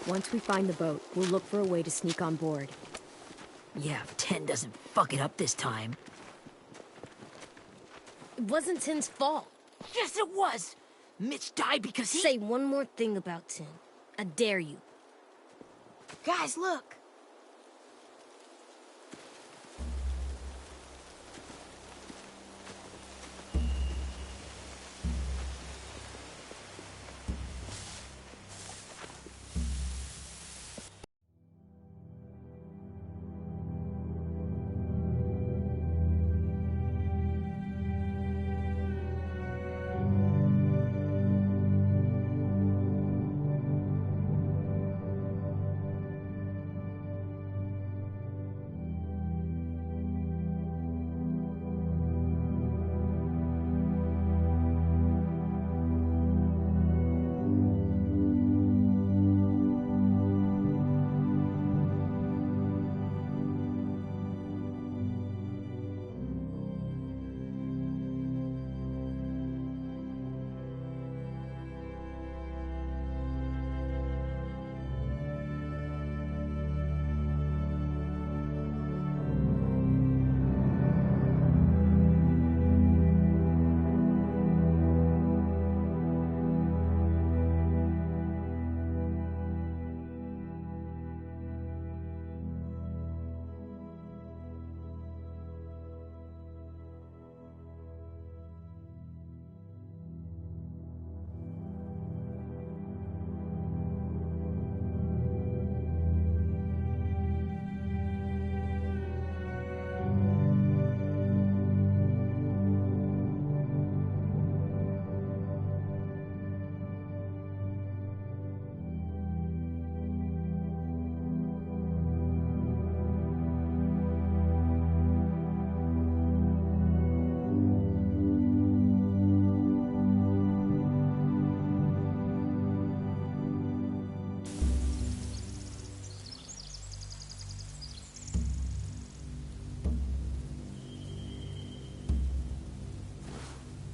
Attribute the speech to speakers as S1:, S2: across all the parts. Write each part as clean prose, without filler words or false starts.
S1: Once we find the boat, we'll look for a way to sneak on board.
S2: Yeah, if Tin doesn't fuck it up this time.
S3: It wasn't Tin's fault.
S2: Yes, it was! Mitch died because he—
S3: Say one more thing about Tin. I dare you.
S2: Guys, look!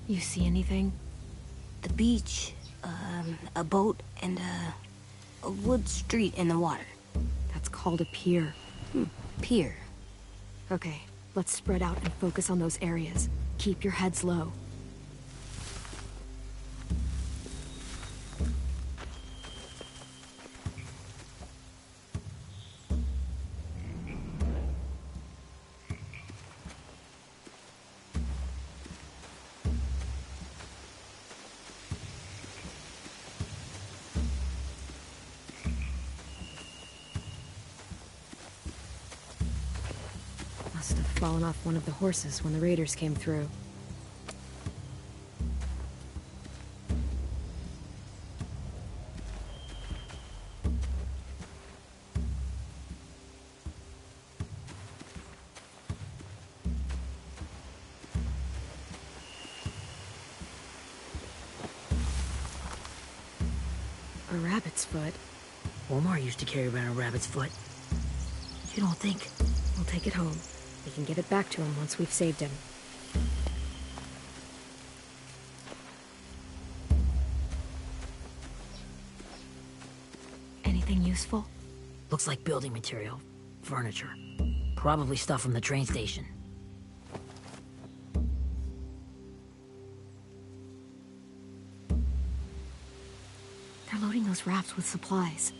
S1: You see anything?
S4: The beach, a boat, and a wood street in the water.
S1: That's called a pier.
S4: Pier.
S1: Okay, let's spread out and focus on those areas. Keep your heads low. Must have fallen off one of the horses when the raiders came through. A rabbit's foot.
S2: Omar used to carry around a rabbit's foot. You don't think?
S1: We'll take it home. We can get it back to him once we've saved him. Anything useful?
S2: Looks like building material. Furniture. Probably stuff from the train station.
S1: They're loading those rafts with supplies.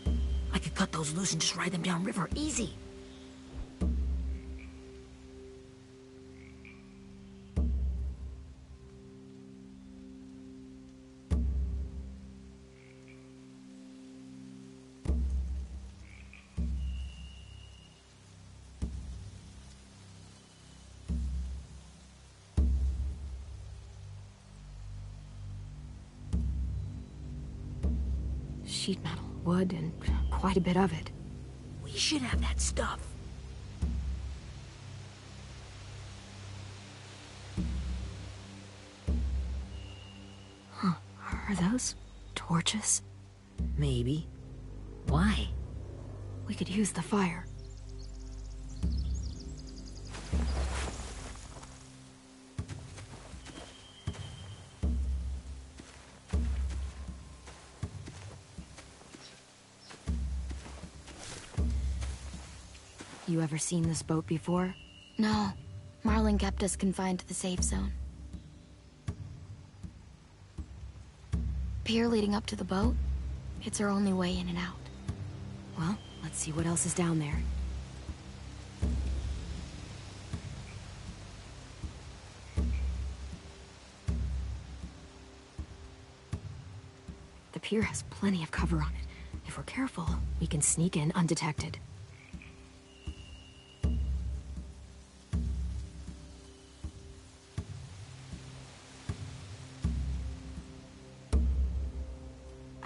S2: I could cut those loose and just ride them downriver. Easy.
S1: Sheet metal, wood, and quite a bit of it.
S2: We should have that stuff.
S1: Huh. Are those torches?
S2: Maybe. Why?
S1: We could use the fire. You ever seen this boat before?
S4: No. Marlin kept us confined to the safe zone. Pier leading up to the boat? It's our only way in and out.
S1: Well, let's see what else is down there. The pier has plenty of cover on it. If we're careful, we can sneak in undetected.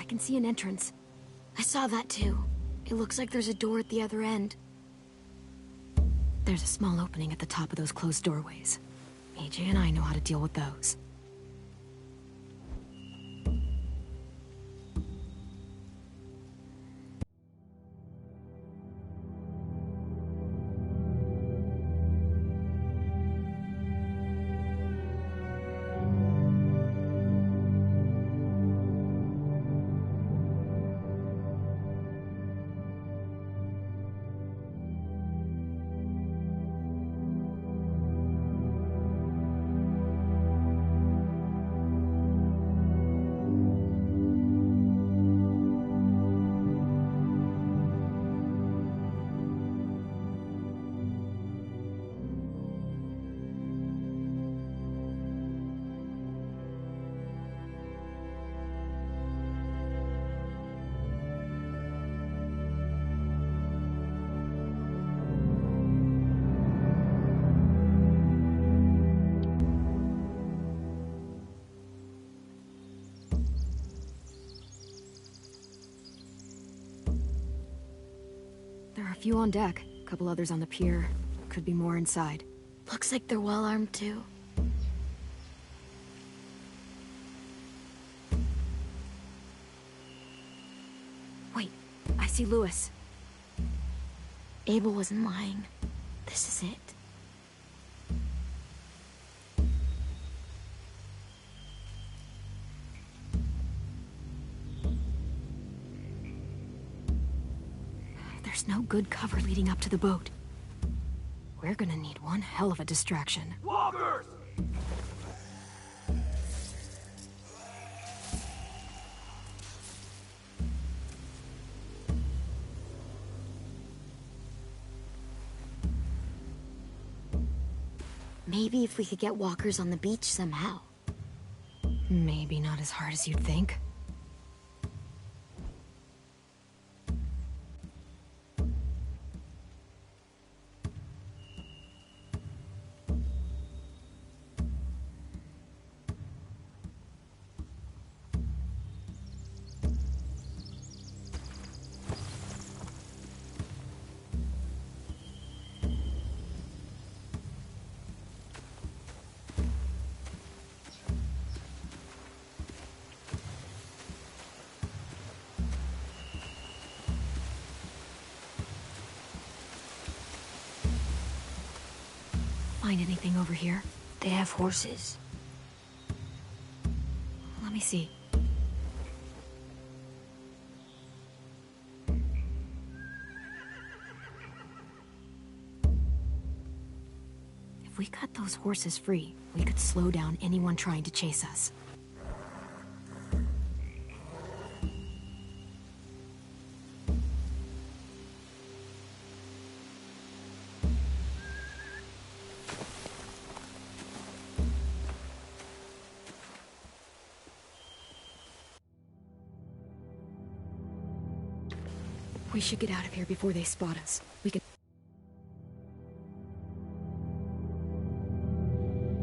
S1: I can see an entrance.
S4: I saw that too. It looks like there's a door at the other end.
S1: There's a small opening at the top of those closed doorways. AJ and I know how to deal with those. There are a few on deck, a couple others on the pier. Could be more inside.
S4: Looks like they're well armed too.
S1: Wait, I see Lewis.
S4: Abel wasn't lying. This is it.
S1: There's no good cover leading up to the boat. We're gonna need one hell of a distraction.
S5: Walkers!
S4: Maybe if we could get walkers on the beach somehow.
S1: Maybe not as hard as you'd think. Find anything over here?
S4: They have horses.
S1: Let me see. If we cut those horses free, we could slow down anyone trying to chase us. We should get out of here before they spot us. We can...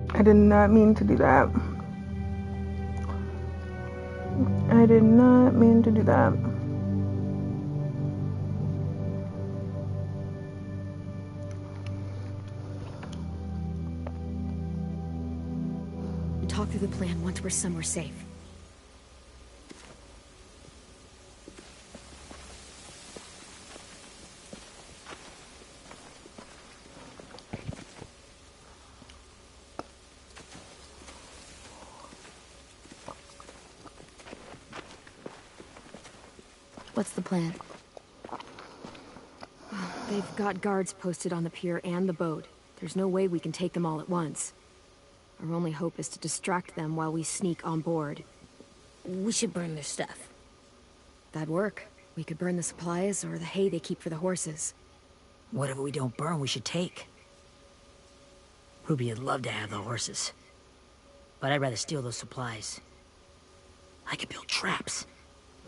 S6: I did not mean to do that. I did not mean to do that.
S1: talk through the plan once we're somewhere safe.
S4: What's the plan?
S1: They've got guards posted on the pier and the boat. There's no way we can take them all at once. Our only hope is to distract them while we sneak on board.
S3: We should burn their stuff.
S1: That'd work. We could burn the supplies or the hay they keep for the horses.
S2: Whatever we don't burn, we should take. Ruby would love to have the horses. But I'd rather steal those supplies. I could build traps.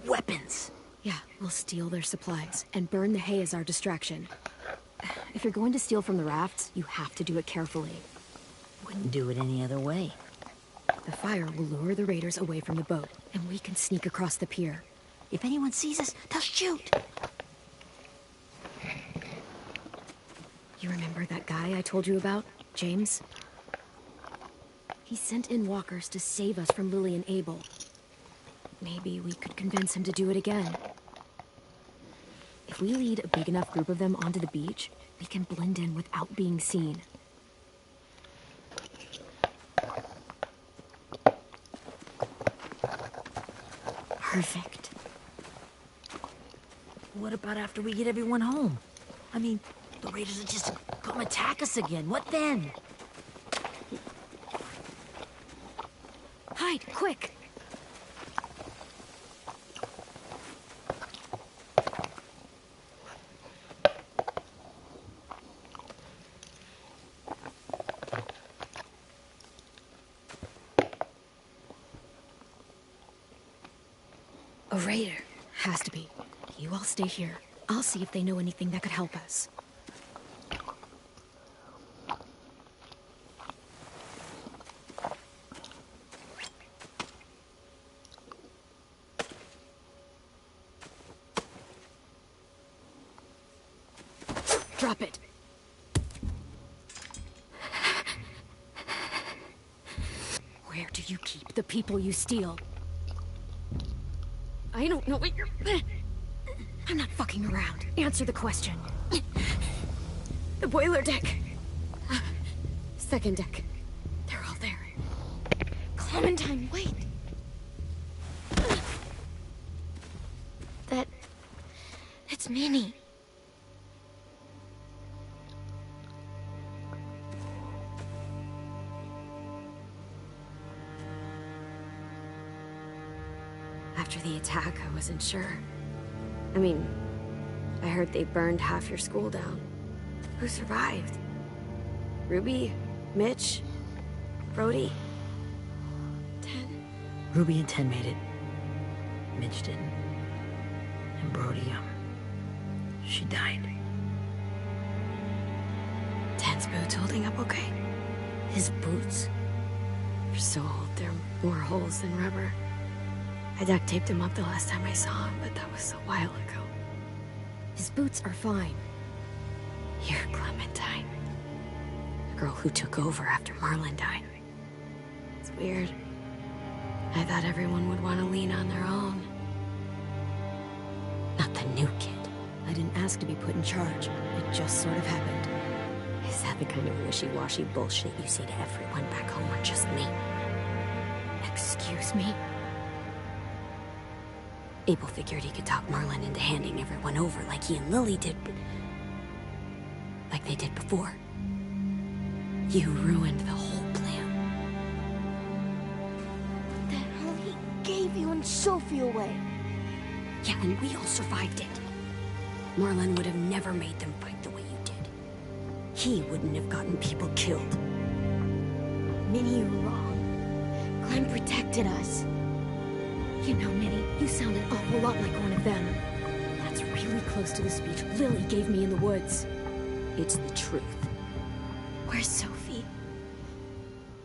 S2: Weapons.
S1: Yeah, we'll steal their supplies and burn the hay as our distraction. If you're going to steal from the rafts, you have to do it carefully.
S2: Wouldn't do it any other way.
S1: The fire will lure the raiders away from the boat, and we can sneak across the pier.
S2: If anyone sees us, they'll shoot.
S1: You remember that guy I told you about? James? He sent in walkers to save us from Lily and Abel. Maybe we could convince him to do it again. If we lead a big enough group of them onto the beach, we can blend in without being seen. Perfect.
S2: What about after we get everyone home? I mean, the raiders will just come attack us again. What then?
S1: Hide, quick! A raider. Has to be. You all stay here. I'll see if they know anything that could help us. Drop it. Where do you keep the people you steal? I don't know what you're... I'm not fucking around. Answer the question. The boiler deck. Second deck. They're all there. Clementine, wait. That's Minnie. After the attack, I wasn't sure. I mean, I heard they burned half your school down. Who survived? Ruby? Mitch? Brody? Ten?
S2: Ruby and Ten made it. Mitch didn't. And Brody, she died.
S1: Ten's boots holding up okay?
S3: His boots?
S1: They're so old, they're more holes than rubber. I duct taped him up the last time I saw him, but that was a while ago. His boots are fine. You're Clementine. The girl who took over after Marlon died. It's weird. I thought everyone would want to lean on their own. Not the new kid. I didn't ask to be put in charge. It just sort of happened.
S3: Is that the kind of wishy-washy bullshit you say to everyone back home, or just me?
S1: Excuse me?
S3: Abel figured he could talk Marlon into handing everyone over like he and Lily did, but... like they did before. You ruined the whole plan.
S4: The hell he gave you and Sophie away.
S3: Yeah, and we all survived it. Marlon would have never made them fight the way you did. He wouldn't have gotten people killed.
S4: Minnie, you're wrong. Clem protected us.
S1: You know, Minnie, you sound an awful lot like one of them. That's really close to the speech Lily gave me in the woods.
S3: It's the truth.
S4: Where's Sophie?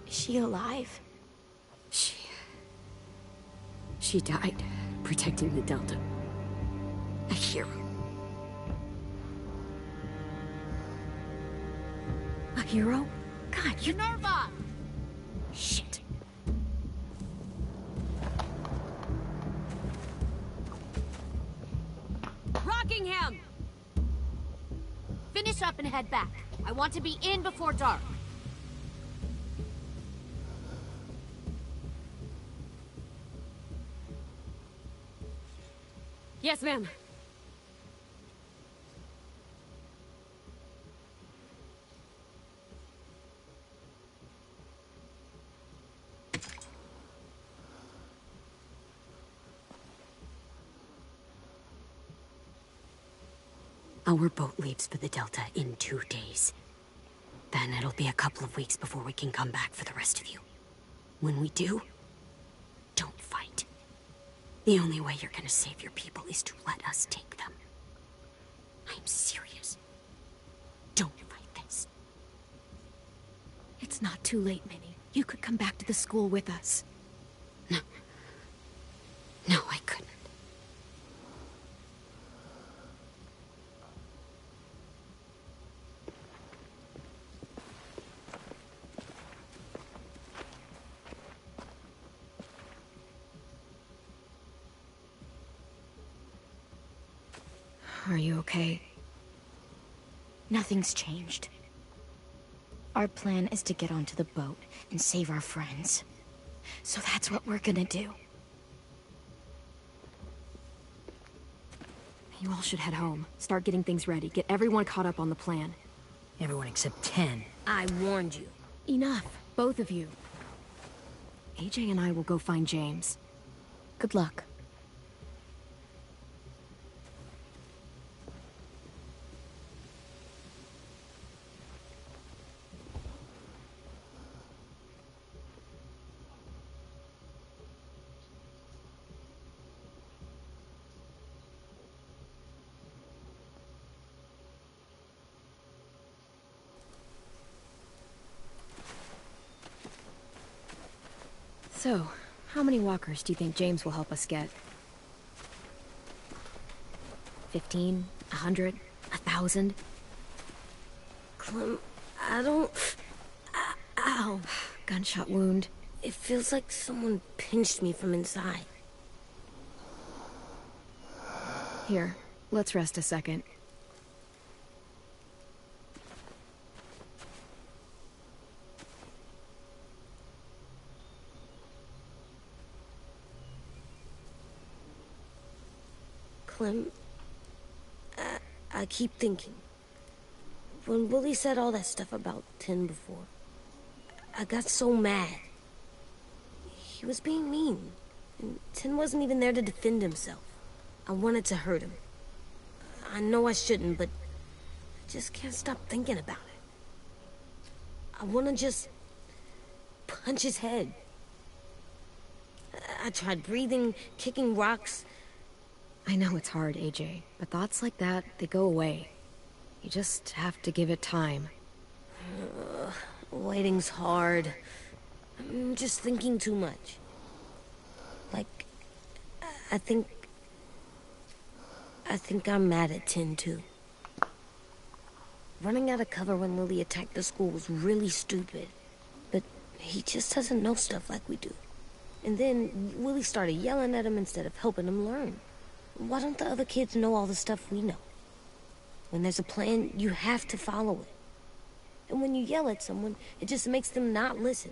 S4: Is she alive?
S1: She died, protecting the Delta. A hero. A hero? God, you're...
S3: Nerva!
S1: Shit.
S5: Rockingham! Finish up and head back. I want to be in before dark.
S1: Yes, ma'am.
S3: Our boat leaves for the Delta in 2 days. Then it'll be a couple of weeks before we can come back for the rest of you. When we do, don't fight. The only way you're gonna save your people is to let us take them. I'm serious. Don't fight this.
S1: It's not too late, Minnie. You could come back to the school with us.
S3: No. No, I couldn't.
S1: Are you okay?
S4: Nothing's changed. Our plan is to get onto the boat and save our friends. So that's what we're gonna do.
S1: You all should head home. Start getting things ready. Get everyone caught up on the plan.
S2: Everyone except 10.
S4: I warned you.
S1: Enough, both of you. AJ and I will go find James.
S4: Good luck.
S1: So, how many walkers do you think James will help us get? 15? 100? 1,000?
S4: Clem, I don't... Ow.
S1: Gunshot wound.
S4: It feels like someone pinched me from inside.
S1: Here, let's rest a second.
S4: Clem, I keep thinking. When Willie said all that stuff about Tin before, I got so mad. He was being mean, and Tin wasn't even there to defend himself. I wanted to hurt him. I know I shouldn't, but I just can't stop thinking about it. I want to just punch his head. I tried breathing, kicking rocks.
S1: I know it's hard, AJ, but thoughts like that, they go away. You just have to give it time.
S4: Waiting's hard. I'm just thinking too much. Like, I think I'm mad at Tin, too. Running out of cover when Lily attacked the school was really stupid. But he just doesn't know stuff like we do. And then Willie started yelling at him instead of helping him learn. Why don't the other kids know all the stuff we know? When there's a plan, you have to follow it. And when you yell at someone, it just makes them not listen.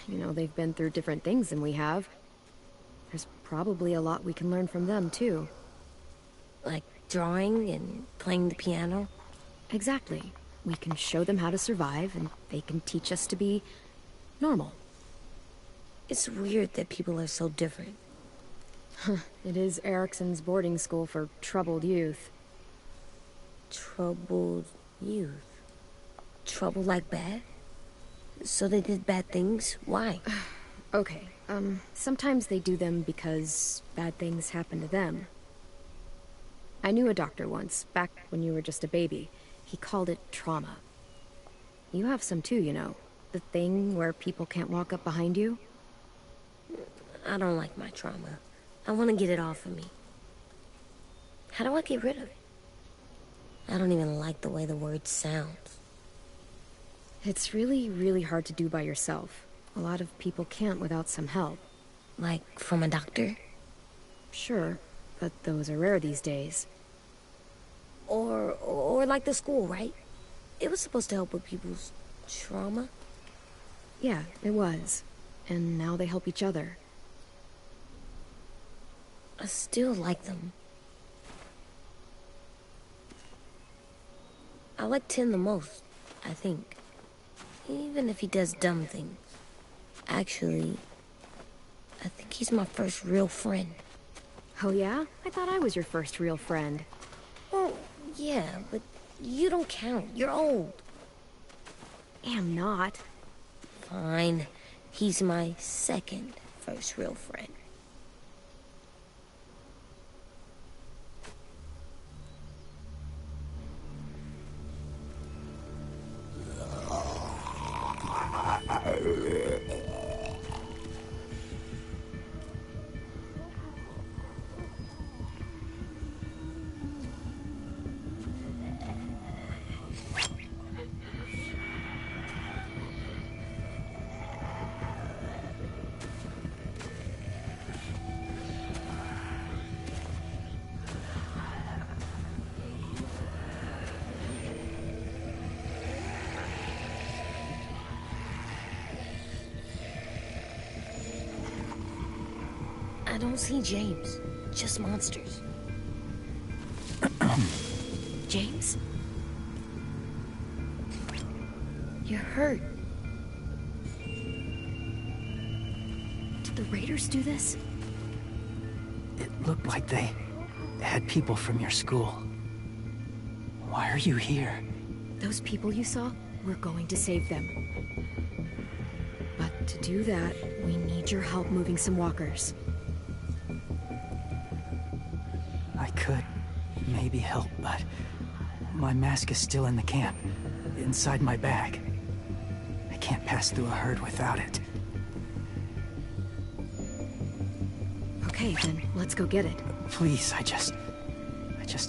S1: You know, they've been through different things than we have. There's probably a lot we can learn from them, too.
S4: Like drawing and playing the piano?
S1: Exactly. We can show them how to survive, and they can teach us to be normal.
S4: It's weird that people are so different.
S1: It is Erickson's boarding school for troubled youth.
S4: Troubled youth? Trouble like bad? So they did bad things? Why?
S1: Okay, sometimes they do them because bad things happen to them. I knew a doctor once, back when you were just a baby. He called it trauma. You have some too, you know. The thing where people can't walk up behind you.
S4: I don't like my trauma. I want to get it off of me. How do I get rid of it? I don't even like the way the word sounds.
S1: It's really, really hard to do by yourself. A lot of people can't without some help.
S4: Like from a doctor?
S1: Sure, but those are rare these days.
S4: Or like the school, right? It was supposed to help with people's trauma.
S1: Yeah, it was. And now they help each other.
S4: I still like them. I like Tin the most, I think. Even if he does dumb things. Actually, I think he's my first real friend.
S1: Oh yeah? I thought I was your first real friend.
S4: Well, Yeah, but you don't count. You're old.
S1: Am not.
S4: Fine. He's my second first real friend. I don't see James. Just monsters.
S1: James?
S4: You're hurt.
S1: Did the Raiders do this?
S7: It looked like they had people from your school. Why are you here?
S1: Those people you saw, we're going to save them. But to do that, we need your help moving some walkers.
S7: I could maybe help, but my mask is still in the camp, inside my bag. I can't pass through a herd without it.
S1: Okay, then let's go get it.
S7: Please, I just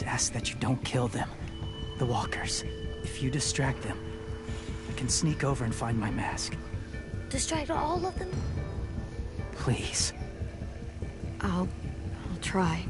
S7: ask that you don't kill them. The walkers. If you distract them, I can sneak over and find my mask.
S4: Distract all of them?
S7: Please.
S1: I'll try.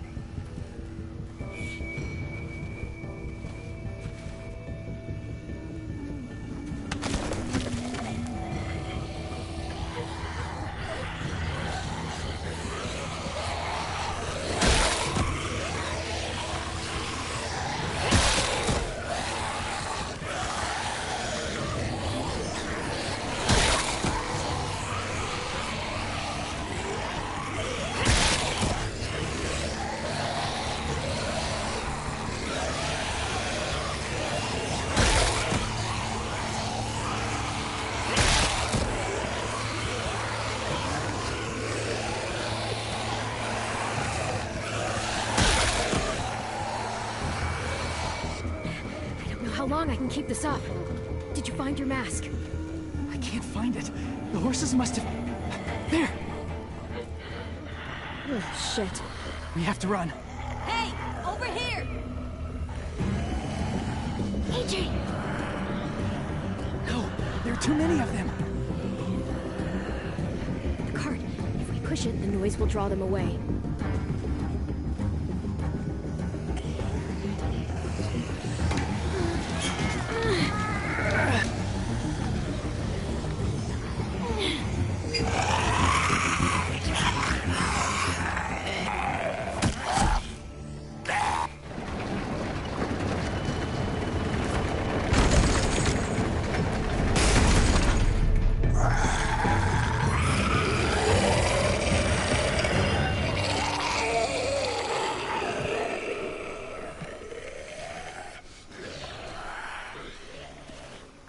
S1: How long I can keep this up? Did you find your mask?
S7: I can't find it. The horses must have... There!
S1: Oh, shit.
S7: We have to run.
S5: Hey, over here!
S1: AJ!
S7: No, there are too many of them.
S1: The cart. If we push it, the noise will draw them away.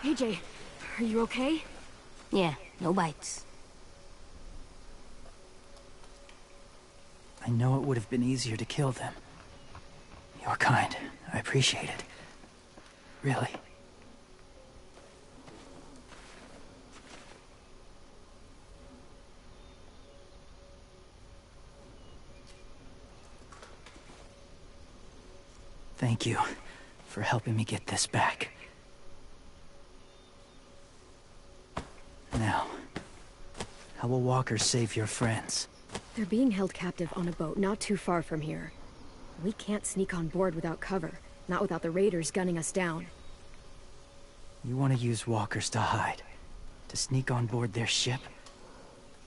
S1: AJ, are you okay?
S4: Yeah, no bites.
S7: I know it would have been easier to kill them. You're kind. I appreciate it. Really. Thank you for helping me get this back. Now, how will walkers save your friends?
S1: They're being held captive on a boat not too far from here. We can't sneak on board without cover, not without the raiders gunning us down.
S7: You want to use walkers to hide? To sneak on board their ship?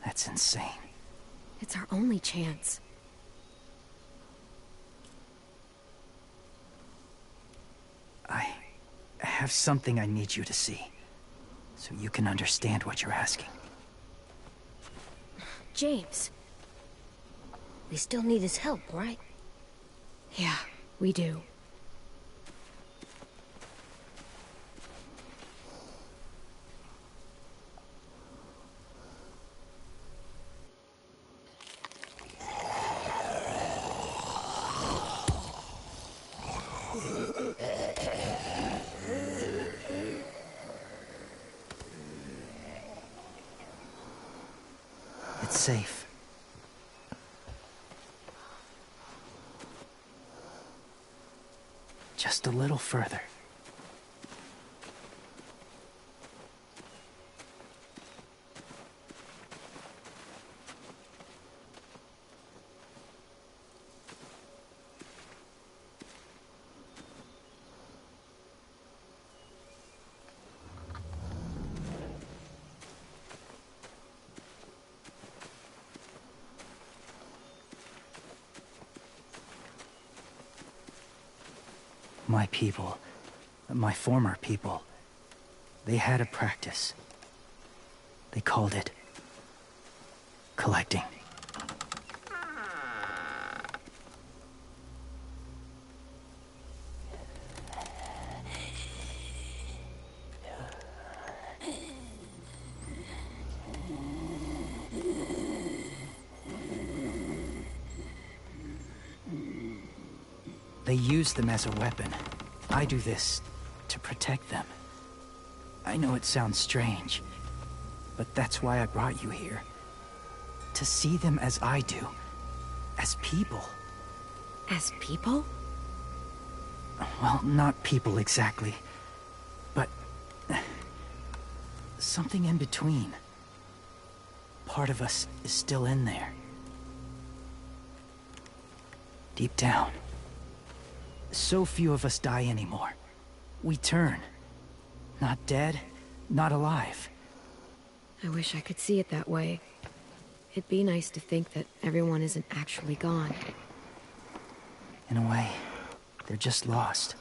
S7: That's insane.
S1: It's our only chance.
S7: I have something I need you to see, so you can understand what you're asking.
S1: James.
S4: We still need his help, right?
S1: Yeah, we do.
S7: It's safe. Just a little further. My people, my former people, they had a practice. They called it collecting. They use them as a weapon. I do this to protect them. I know it sounds strange, but that's why I brought you here. To see them as I do. As people.
S1: As people?
S7: Well, not people exactly, but something in between. Part of us is still in there. Deep down. So few of us die anymore. We turn. Not dead, not alive.
S1: I wish I could see it that way. It'd be nice to think that everyone isn't actually gone.
S7: In a way, they're just lost.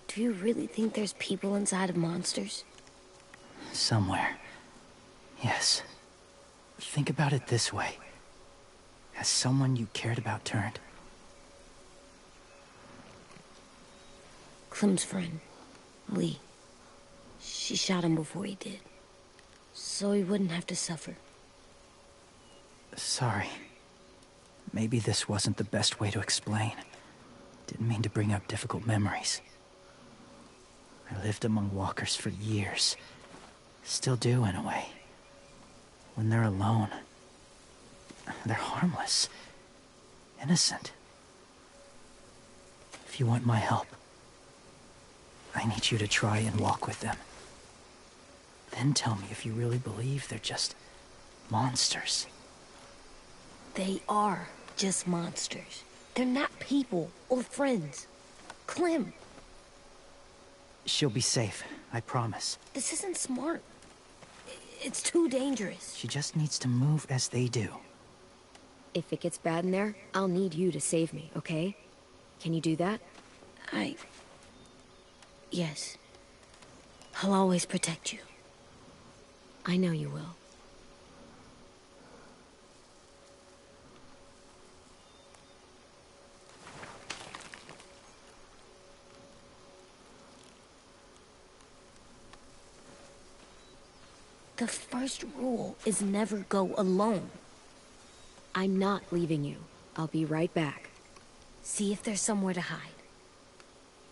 S4: Do you really think there's people inside of monsters?
S7: Somewhere. Yes. Think about it this way. Has someone you cared about turned?
S4: Clem's friend, Lee. She shot him before he did. So he wouldn't have to suffer.
S7: Sorry. Maybe this wasn't the best way to explain. Didn't mean to bring up difficult memories. I lived among walkers for years. Still do, in a way. When they're alone, they're harmless. Innocent. If you want my help, I need you to try and walk with them. Then tell me if you really believe they're just monsters.
S4: They are just monsters. They're not people or friends. Clem,
S7: She'll be safe, I promise.
S4: this isn't smart. It's too dangerous.
S7: She just needs to move as they do.
S1: If it gets bad in there, I'll need you to save me, okay? Can you do that?
S4: Yes. I'll always protect you.
S1: I know you will.
S4: The first rule is never go alone.
S1: I'm not leaving you. I'll be right back.
S4: See if there's somewhere to hide.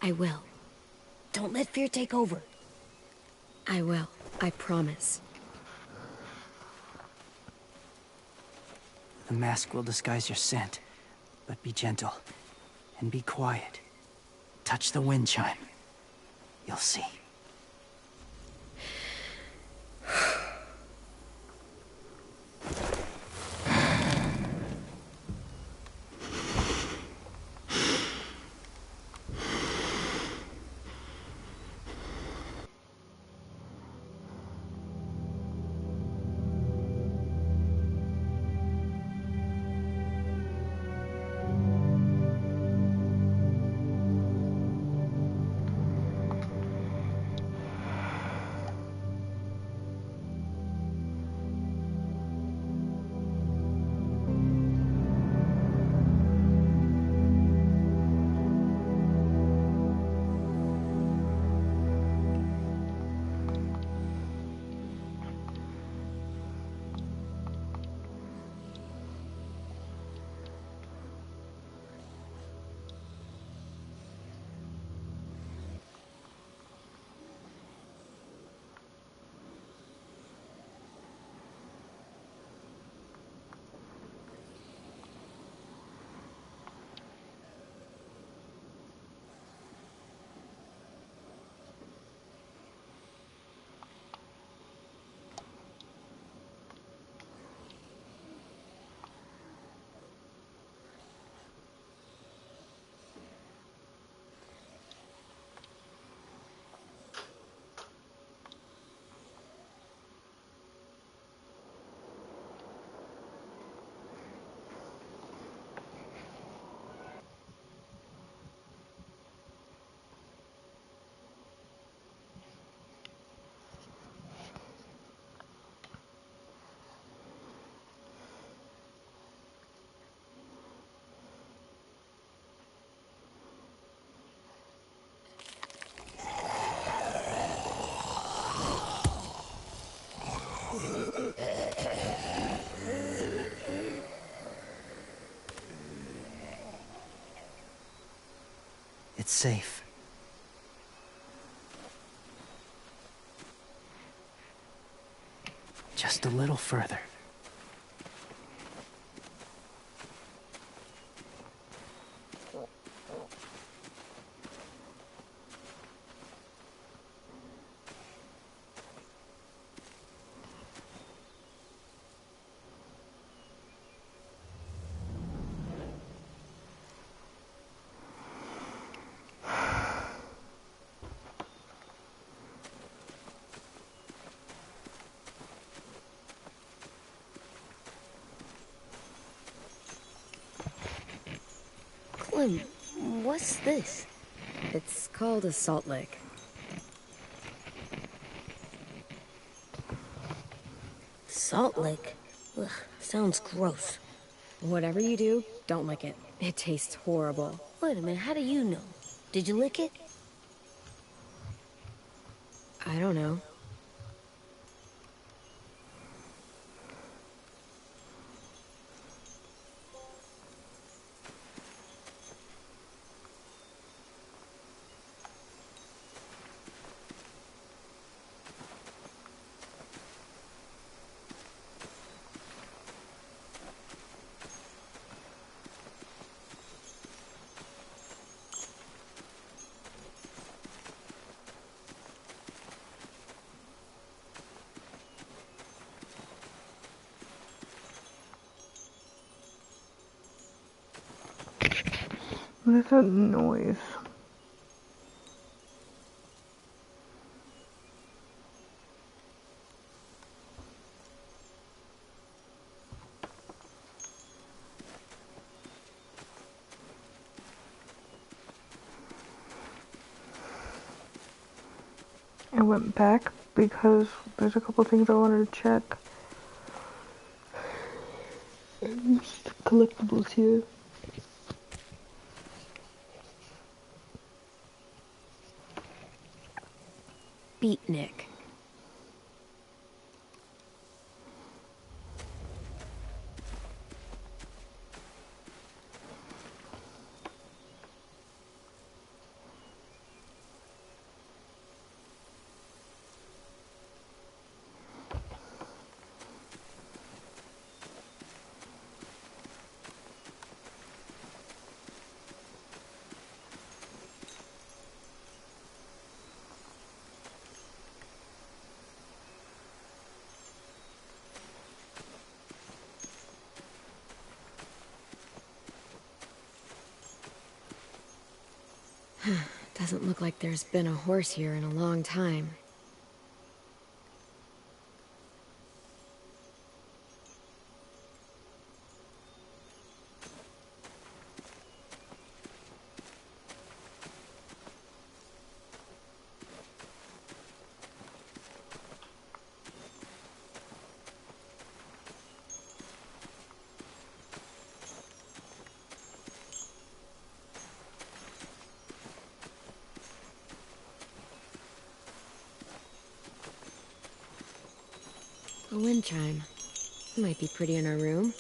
S1: I will.
S4: Don't let fear take over.
S1: I will. I promise.
S7: The mask will disguise your scent, but be gentle and be quiet. Touch the wind chime. You'll see. safe. Just a little further.
S4: Clem, what's this?
S1: It's called a salt lick.
S4: Salt lick? Ugh, sounds gross.
S1: Whatever you do, don't lick it. It tastes horrible.
S4: Wait a minute, how do you know? Did you lick it?
S1: I don't know.
S6: What's that noise? I went back because there's a couple things I wanted to check. Just collectibles here.
S1: Beatnik. Doesn't look like there's been a horse here in a long time. A wind chime. Might be pretty in our room.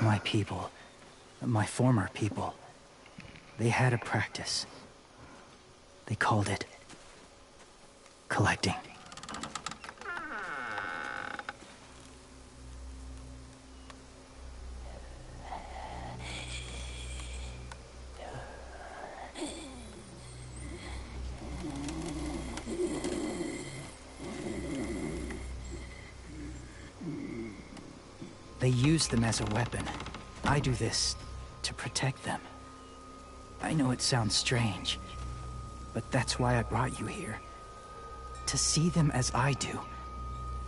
S7: My people, my former people, they had a practice. They called it collecting. They use them as a weapon. I do this to protect them. I know it sounds strange, but that's why I brought you here. To see them as I do.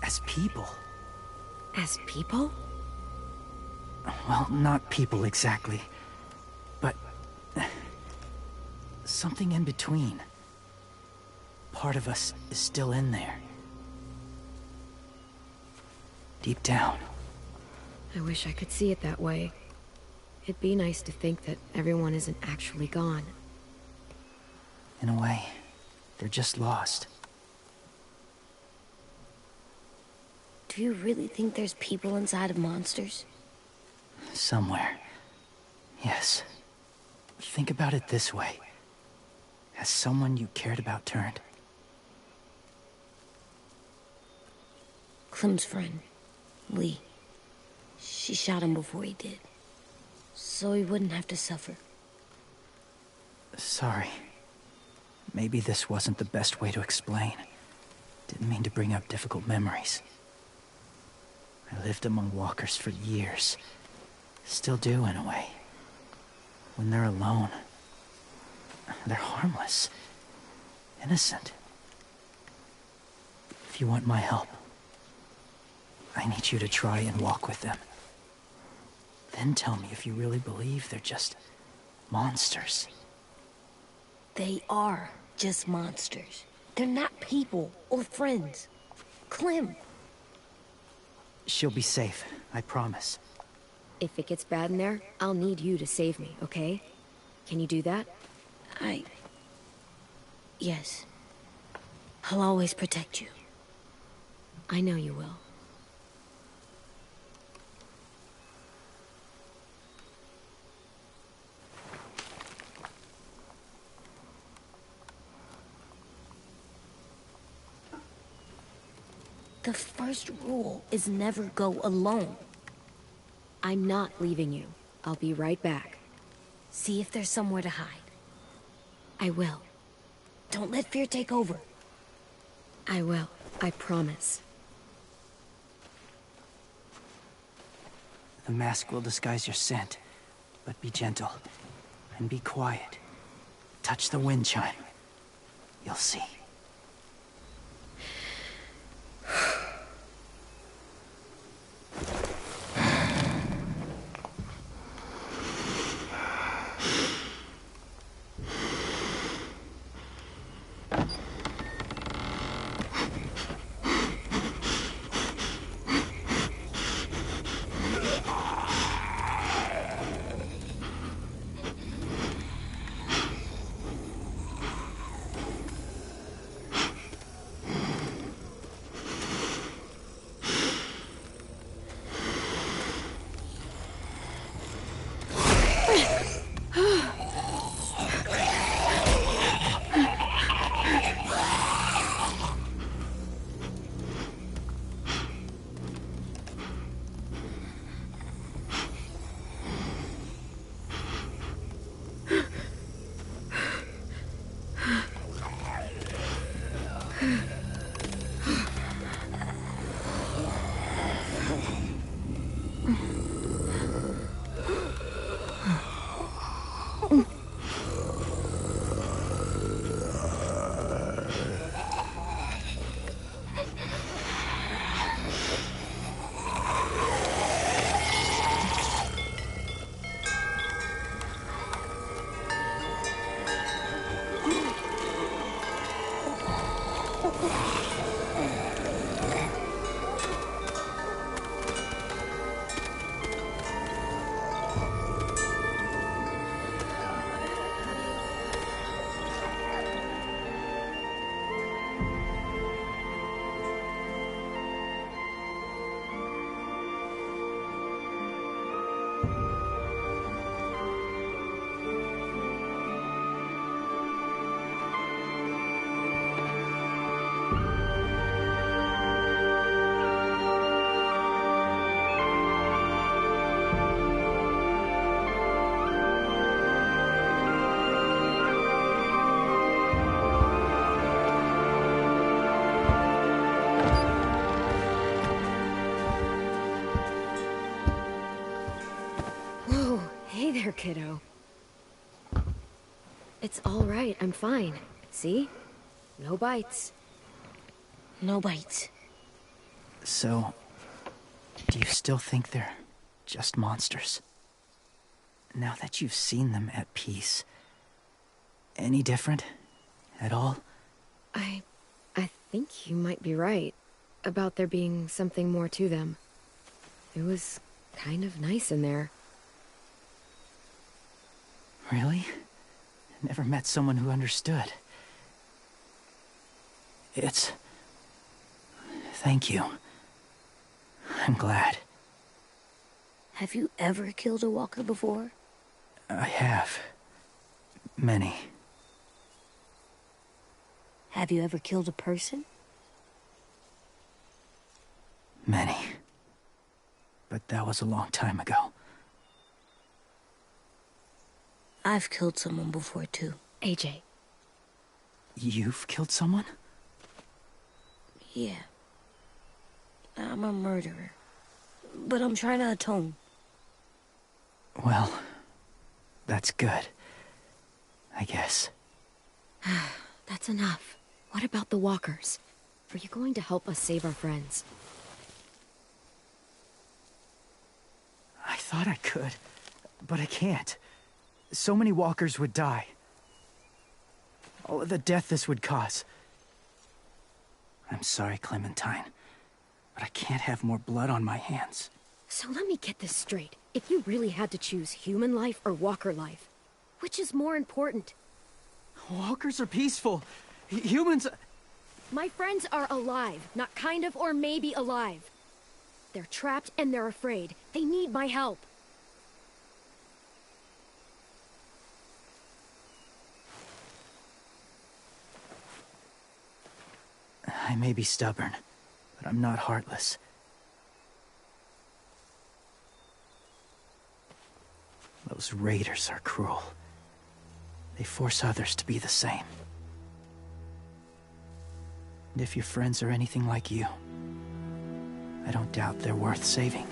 S7: As people.
S1: As people?
S7: Well, not people exactly, but something in between. Part of us is still in there. Deep down.
S1: I wish I could see it that way. It'd be nice to think that everyone isn't actually gone.
S7: In a way, they're just lost.
S4: Do you really think there's people inside of monsters?
S7: Somewhere. Yes. Think about it this way. Has someone you cared about turned?
S4: Clem's friend, Lee. She shot him before he did. So he wouldn't have to suffer.
S7: Sorry. Maybe this wasn't the best way to explain. Didn't mean to bring up difficult memories. I lived among walkers for years. Still do, in a way. When they're alone, they're harmless. Innocent. If you want my help, I need you to try and walk with them. Then tell me if you really believe they're just monsters.
S4: They are just monsters. They're not people or friends. Clem.
S7: She'll be safe, I promise.
S1: If it gets bad in there, I'll need you to save me, okay? Can you do that?
S4: Yes. I'll always protect you.
S1: I know you will.
S4: The first rule is never go alone.
S1: I'm not leaving you. I'll be right back.
S4: See if there's somewhere to hide.
S1: I will.
S4: Don't let fear take over.
S1: I will. I promise.
S7: The mask will disguise your scent, but be gentle. And be quiet. Touch the wind chime. You'll see.
S1: Kiddo. It's all right. I'm fine. See? No bites.
S4: No bites.
S7: So, do you still think they're just monsters? Now that you've seen them at peace, any different at all?
S1: I think you might be right about there being something more to them. It was kind of nice in there.
S7: Really? Never met someone who understood. Thank you. I'm glad.
S4: Have you ever killed a walker before?
S7: I have. Many.
S4: Have you ever killed a person?
S7: Many. But that was a long time ago.
S4: I've killed someone before, too.
S1: AJ.
S7: You've killed someone?
S4: Yeah. I'm a murderer. But I'm trying to atone.
S7: Well, that's good. I guess.
S1: That's enough. What about the walkers? Are you going to help us save our friends?
S7: I thought I could, but I can't. So many walkers would die. All of the death this would cause. I'm sorry, Clementine, but I can't have more blood on my hands.
S1: So let me get this straight. If you really had to choose human life or walker life, which is more important?
S7: Walkers are peaceful. Humans...
S1: My friends are alive, not kind of or maybe alive. They're trapped and they're afraid. They need my help.
S7: I may be stubborn, but I'm not heartless. Those raiders are cruel. They force others to be the same. And if your friends are anything like you, I don't doubt they're worth saving.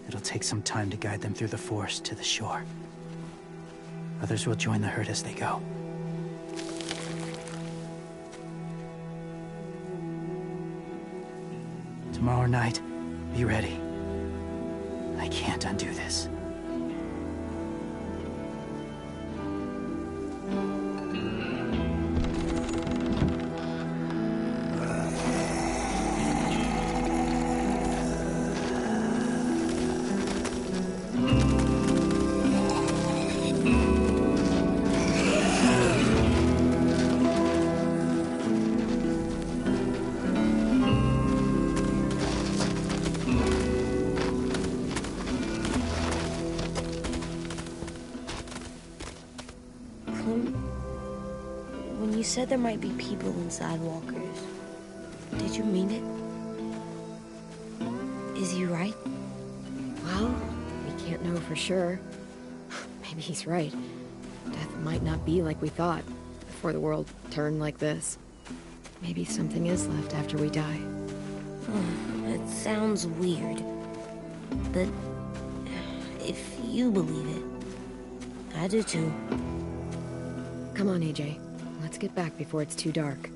S7: It'll take some time to guide them through the forest to the shore. Others will join the herd as they go. Tomorrow night, be ready. I can't undo this.
S4: When you said there might be people inside walkers, did you mean it? Is he right?
S1: Well, we can't know for sure. Maybe he's right. Death might not be like we thought before the world turned like this. Maybe something is left after we die.
S4: It sounds weird. But if you believe it, I do too.
S1: Come on, AJ. Let's get back before it's too dark.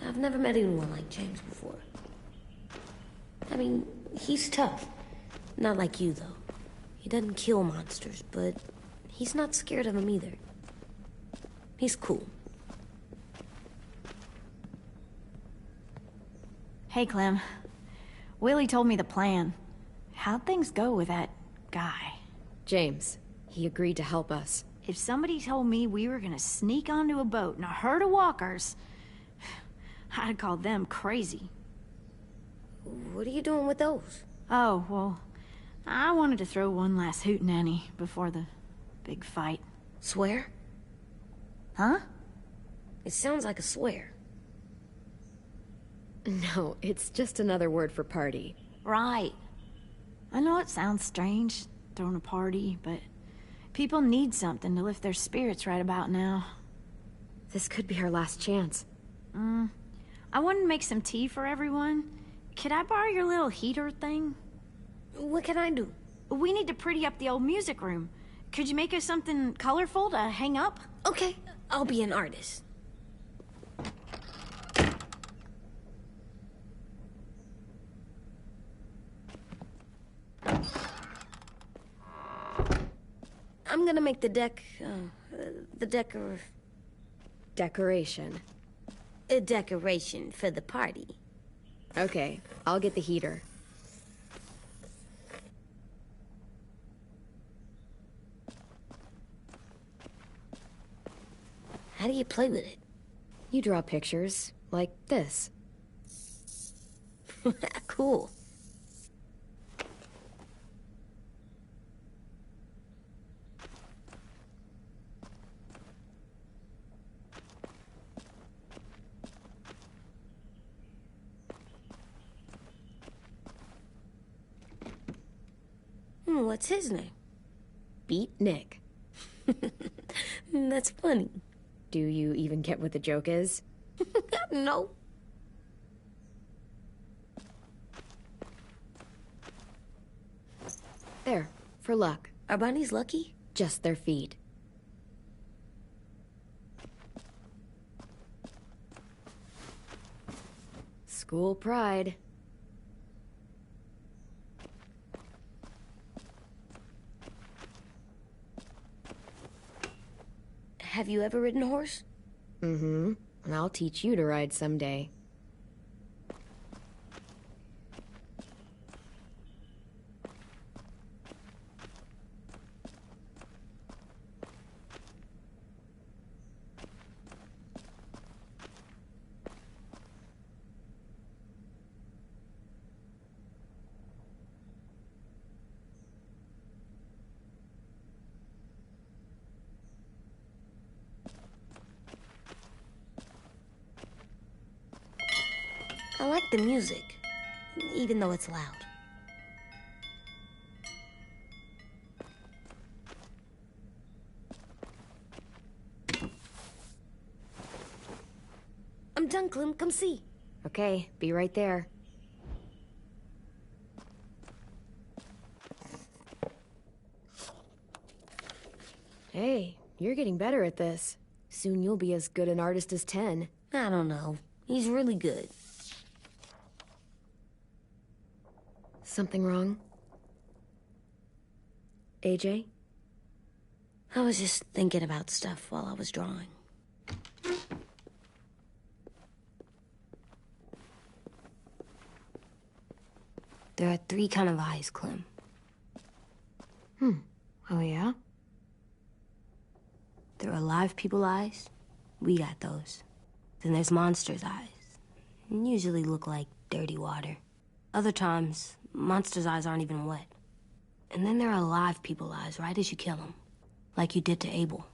S4: I've never met anyone like James before. I mean, he's tough. Not like you, though. He doesn't kill monsters, but he's not scared of them either. He's cool.
S5: Hey, Clem. Willie told me the plan. How'd things go with that guy?
S1: James, he agreed to help us.
S5: If somebody told me we were gonna sneak onto a boat in a herd of walkers, I'd call them crazy.
S4: What are you doing with those?
S5: Oh, well, I wanted to throw one last hootenanny before the big fight.
S4: Swear?
S5: Huh?
S4: It sounds like a swear.
S1: No, it's just another word for party.
S5: Right. I know it sounds strange, throwing a party, but people need something to lift their spirits right about now.
S1: This could be our last chance.
S5: I wanted to make some tea for everyone. Could I borrow your little heater thing?
S4: What can I do?
S5: We need to pretty up the old music room. Could you make us something colorful to hang up?
S4: Okay, I'll be an artist. I'm gonna make the
S1: Decoration.
S4: a decoration for the party.
S1: Okay, I'll get the heater.
S4: How do you play with it?
S1: You draw pictures, like this.
S4: Cool. What's his name?
S1: Beat Nick.
S4: That's funny.
S1: Do you even get what the joke is?
S4: No.
S1: There, for luck.
S4: Are bunnies lucky?
S1: Just their feet. School pride.
S4: Have you ever ridden a horse?
S1: Mm-hmm. And I'll teach you to ride someday.
S4: I like the music, even though it's loud. I'm done, Clem. Come see.
S1: Okay, be right there. Hey, you're getting better at this. Soon you'll be as good an artist as 10.
S4: I don't know. He's really good.
S1: Something wrong? AJ?
S4: I was just thinking about stuff while I was drawing. There are 3 kinds of eyes, Clem.
S1: Oh yeah?
S4: There are alive people eyes. We got those. Then there's monsters' eyes. Usually look like dirty water. Other times, monsters' eyes aren't even wet. And then there are alive people eyes right as you kill them. Like you did to Abel.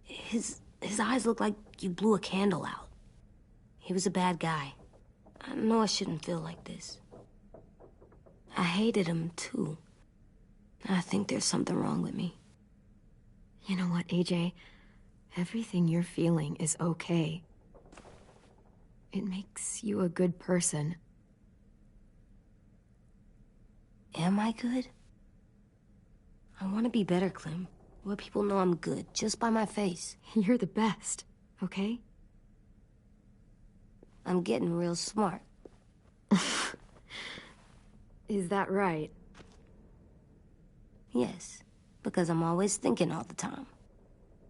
S4: His eyes look like you blew a candle out. He was a bad guy. I know I shouldn't feel like this. I hated him, too. I think there's something wrong with me.
S1: You know what, AJ? Everything you're feeling is okay. It makes you a good person.
S4: Am I good? I want to be better, Clem. Let people know I'm good, just by my face.
S1: You're the best, okay?
S4: I'm getting real smart.
S1: Is that right?
S4: Yes, because I'm always thinking all the time.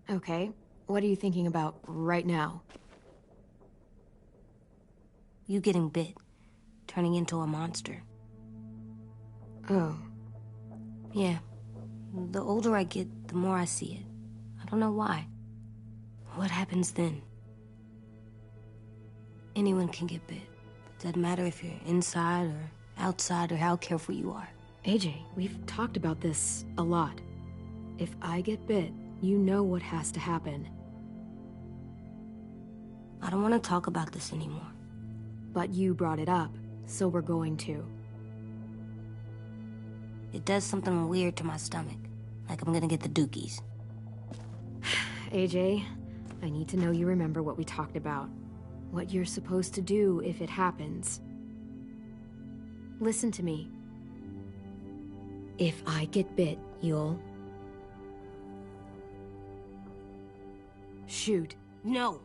S1: Okay, what are you thinking about right now?
S4: You getting bit, turning into a monster.
S1: Oh.
S4: Yeah. The older I get, the more I see it. I don't know why. What happens then? Anyone can get bit. Doesn't matter if you're inside or outside or how careful you are.
S1: AJ, we've talked about this a lot. If I get bit, you know what has to happen.
S4: I don't want to talk about this anymore.
S1: But you brought it up, so we're going to.
S4: It does something weird to my stomach. Like I'm gonna get the dookies.
S1: AJ, I need to know you remember what we talked about. What you're supposed to do if it happens. Listen to me. If I get bit, you'll... shoot.
S4: No.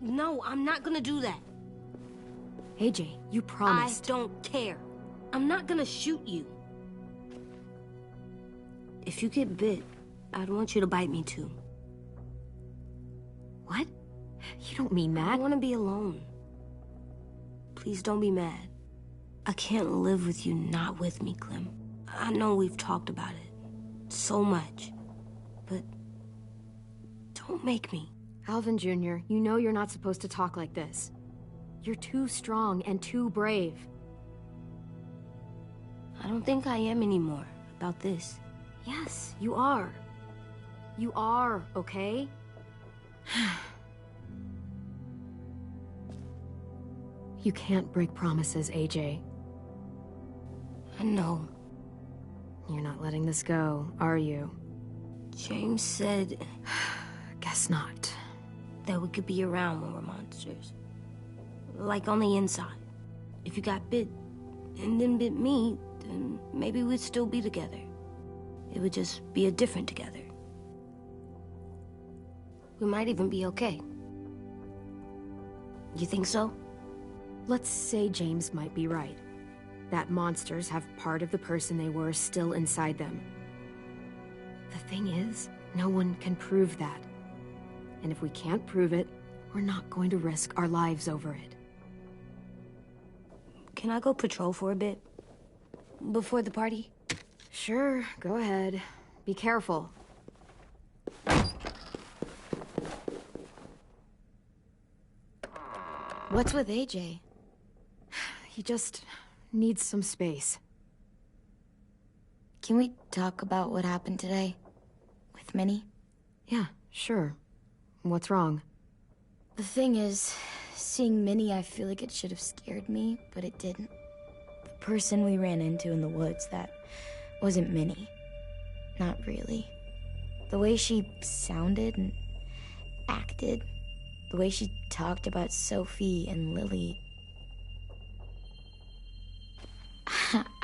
S4: No, I'm not gonna do that.
S1: AJ, you promised.
S4: I don't care. I'm not gonna shoot you. If you get bit, I'd want you to bite me too.
S1: What? You don't mean
S4: I
S1: that.
S4: want to be alone. Please don't be mad. I can't live with you not with me, Clem. I know we've talked about it so much, but don't make me.
S1: Alvin Jr., you know you're not supposed to talk like this. You're too strong and too brave.
S4: I don't think I am anymore about this.
S1: Yes, you are. You are, okay? You can't break promises, AJ.
S4: I know.
S1: You're not letting this go, are you?
S4: James said
S1: Guess not.
S4: that we could be around when we're monsters. Like on the inside. If you got bit and then bit me, then maybe we'd still be together. It would just be a different together. We might even be okay. You think so?
S1: Let's say James might be right. That monsters have part of the person they were still inside them. The thing is, no one can prove that. And if we can't prove it, we're not going to risk our lives over it.
S4: Can I go patrol for a bit? Before the party?
S1: Sure, go ahead. Be careful.
S5: What's with AJ?
S1: He just needs some space.
S8: Can we talk about what happened today? With Minnie?
S1: Yeah, sure. What's wrong?
S8: The thing is, seeing Minnie, I feel like it should have scared me, but it didn't. The person we ran into in the woods, that wasn't Minnie. Not really. The way she sounded and acted, the way she talked about Sophie and Lily.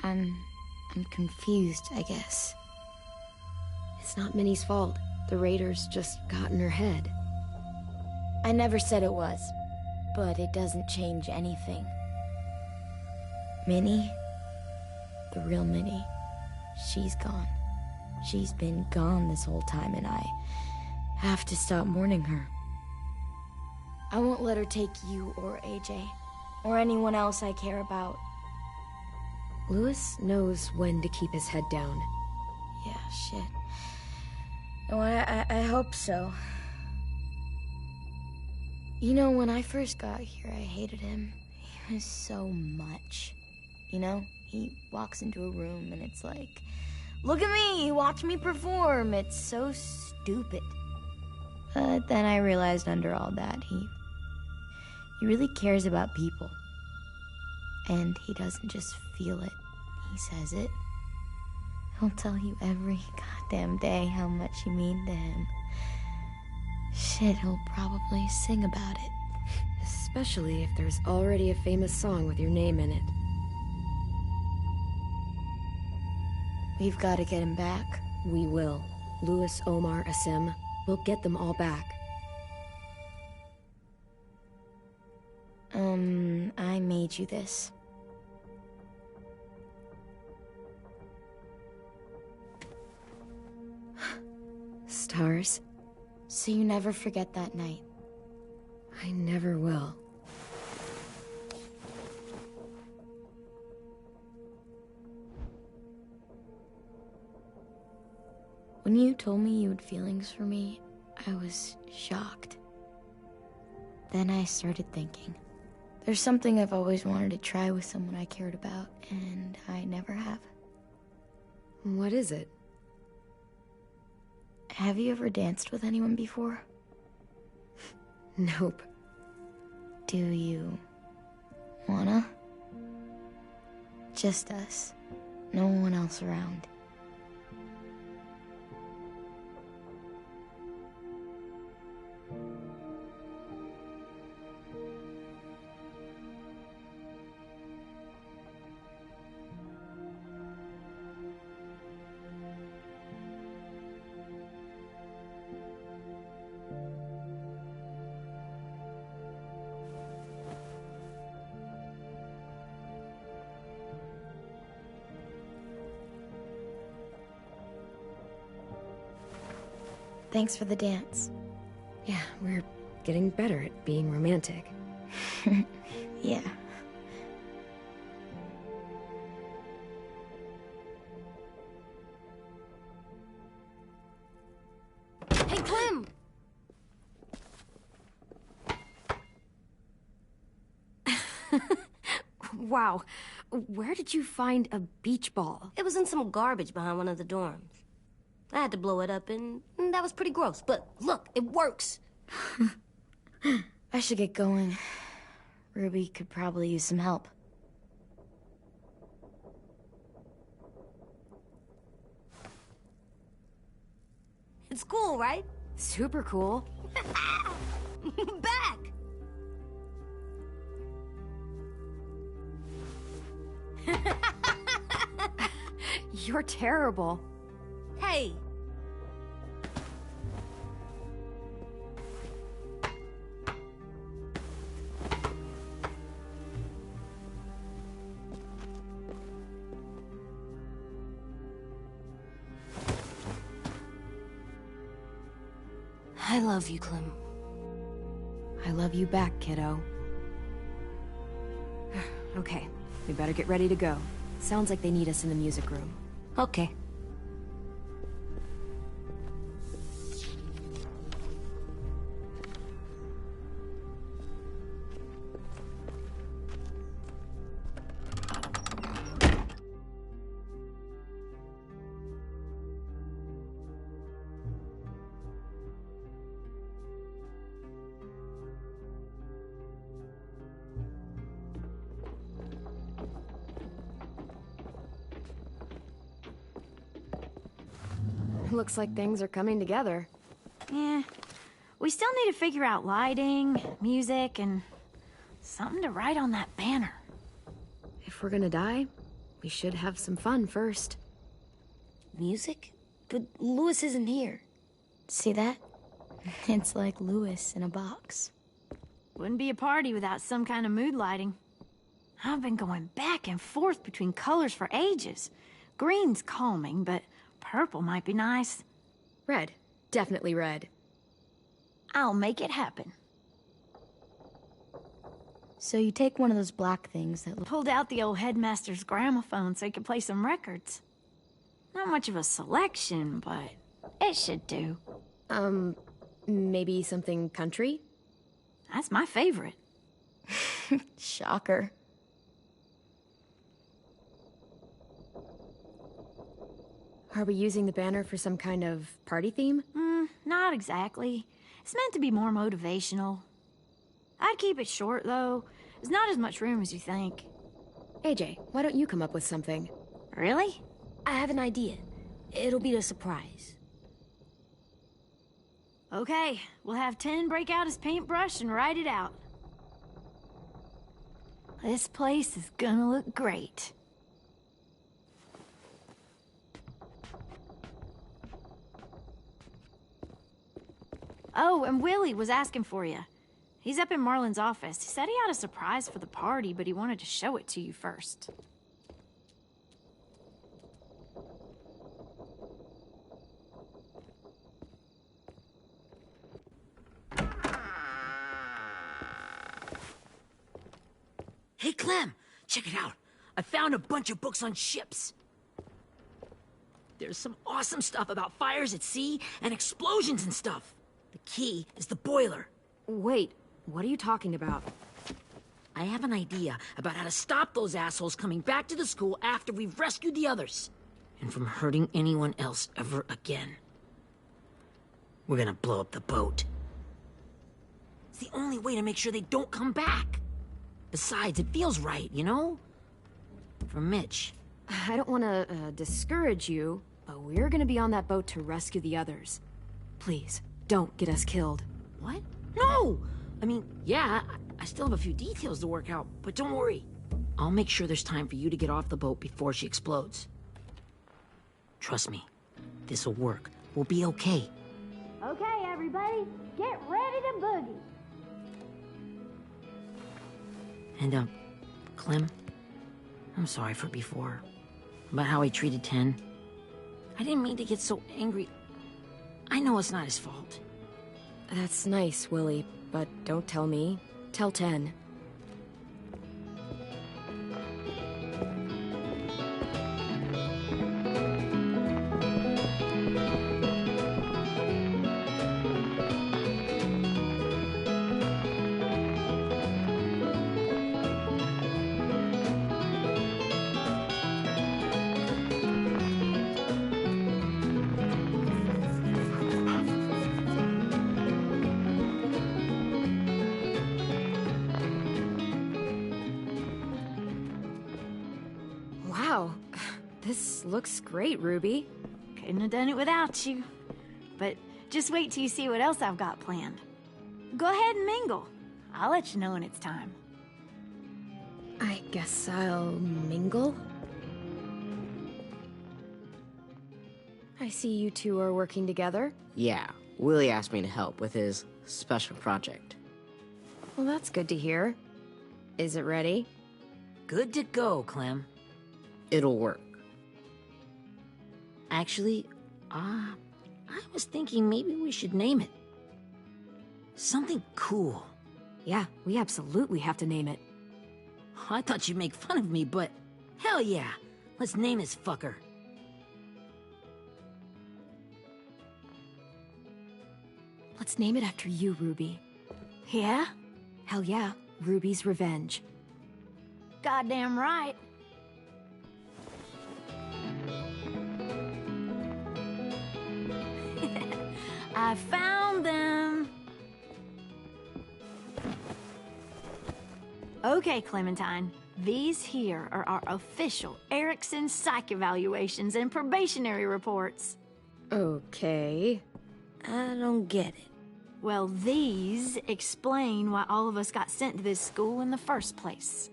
S8: I'm confused, I guess.
S1: It's not Minnie's fault. The raiders just got in her head.
S8: I never said it was, but it doesn't change anything. Minnie, the real Minnie, she's gone. She's been gone this whole time, and I have to stop mourning her. I won't let her take you or AJ, or anyone else I care about.
S1: Louis knows when to keep his head down.
S8: Yeah, shit. No, I hope so. You know, when I first got here, I hated him. He was so much. You know, he walks into a room and it's like, look at me, watch me perform. It's so stupid. But then I realized under all that, he really cares about people. And he doesn't just feel it, he says it. He'll tell you every goddamn day how much you mean to him. Shit, he'll probably sing about it.
S1: Especially if there's already a famous song with your name in it.
S8: We've got to get him back.
S1: We will. Louis, Omar, Asim. We'll get them all back.
S8: I made you this.
S1: Stars?
S8: So you never forget that night.
S1: I never will.
S8: When you told me you had feelings for me, I was shocked. Then I started thinking. There's something I've always wanted to try with someone I cared about, and I never have.
S1: What is it?
S8: Have you ever danced with anyone before?
S1: Nope.
S8: Do you wanna? Just us. No one else around. Thanks for the dance.
S1: Yeah, we're getting better at being romantic.
S8: Yeah.
S4: Hey, Clem!
S1: Wow, where did you find a beach ball?
S4: It was in some garbage behind one of the dorms. I had to blow it up, and that was pretty gross. But look, it works.
S8: I should get going. Ruby could probably use some help.
S4: It's cool, right?
S1: Super cool.
S4: Back!
S1: You're terrible.
S4: Hey! I love you, Clem.
S1: I love you back, kiddo. Okay, we better get ready to go. Sounds like they need us in the music room.
S4: Okay.
S1: Looks like things are coming together.
S5: Yeah. We still need to figure out lighting, music, and something to write on that banner.
S1: If we're gonna die, we should have some fun first.
S4: Music? But Louis isn't here.
S8: See that? It's like Louis in a box.
S5: Wouldn't be a party without some kind of mood lighting. I've been going back and forth between colors for ages. Green's calming, but purple might be nice.
S1: Red. Definitely red.
S5: I'll make it happen.
S8: So you take one of those black things that
S5: Pulled out the old headmaster's gramophone so he could play some records. Not much of a selection, but it should do.
S1: Maybe something country?
S5: That's my favorite.
S8: Shocker.
S1: Are we using the banner for some kind of party theme?
S5: Not exactly. It's meant to be more motivational. I'd keep it short, though. There's not as much room as you think.
S1: AJ, why don't you come up with something?
S5: Really?
S4: I have an idea. It'll be a surprise.
S5: Okay, we'll have Tin break out his paintbrush and write it out. This place is gonna look great. Oh, and Willie was asking for you. He's up in Marlin's office. He said he had a surprise for the party, but he wanted to show it to you first.
S2: Hey, Clem, check it out. I found a bunch of books on ships. There's some awesome stuff about fires at sea and explosions and stuff. The key is the boiler.
S1: Wait, what are you talking about?
S2: I have an idea about how to stop those assholes coming back to the school after we've rescued the others. And from hurting anyone else ever again. We're gonna blow up the boat. It's the only way to make sure they don't come back. Besides, it feels right, you know? For Mitch.
S1: I don't want to discourage you, but we're gonna be on that boat to rescue the others. Please, don't get us killed.
S2: What? No! I mean, yeah, I still have a few details to work out, but don't worry. I'll make sure there's time for you to get off the boat before she explodes. Trust me, this'll work. We'll be okay.
S5: Okay, everybody, get ready to boogie.
S2: And, Clem, I'm sorry for before. About how I treated Ten. I didn't mean to get so angry. I I know it's not his fault.
S1: That's nice, Willie, but don't tell me. Tell Ten. Wow, this looks great, Ruby.
S5: Couldn't have done it without you. But just wait till you see what else I've got planned. Go ahead and mingle. I'll let you know when it's time.
S1: I guess I'll mingle? I see you two are working together.
S9: Yeah, Willie asked me to help with his special project.
S1: Well, that's good to hear. Is it ready?
S2: Good to go, Clem.
S9: It'll work.
S2: Actually, I was thinking maybe we should name it. Something cool.
S1: Yeah, we absolutely have to name it.
S2: I thought you'd make fun of me, but hell yeah. Let's name this fucker.
S1: Let's name it after you, Ruby.
S5: Yeah?
S1: Hell yeah, Ruby's Revenge.
S5: Goddamn right. I found them. Okay, Clementine. These here are our official Erickson psych evaluations and probationary reports.
S1: Okay.
S4: I don't get it.
S5: Well, these explain why all of us got sent to this school in the first place.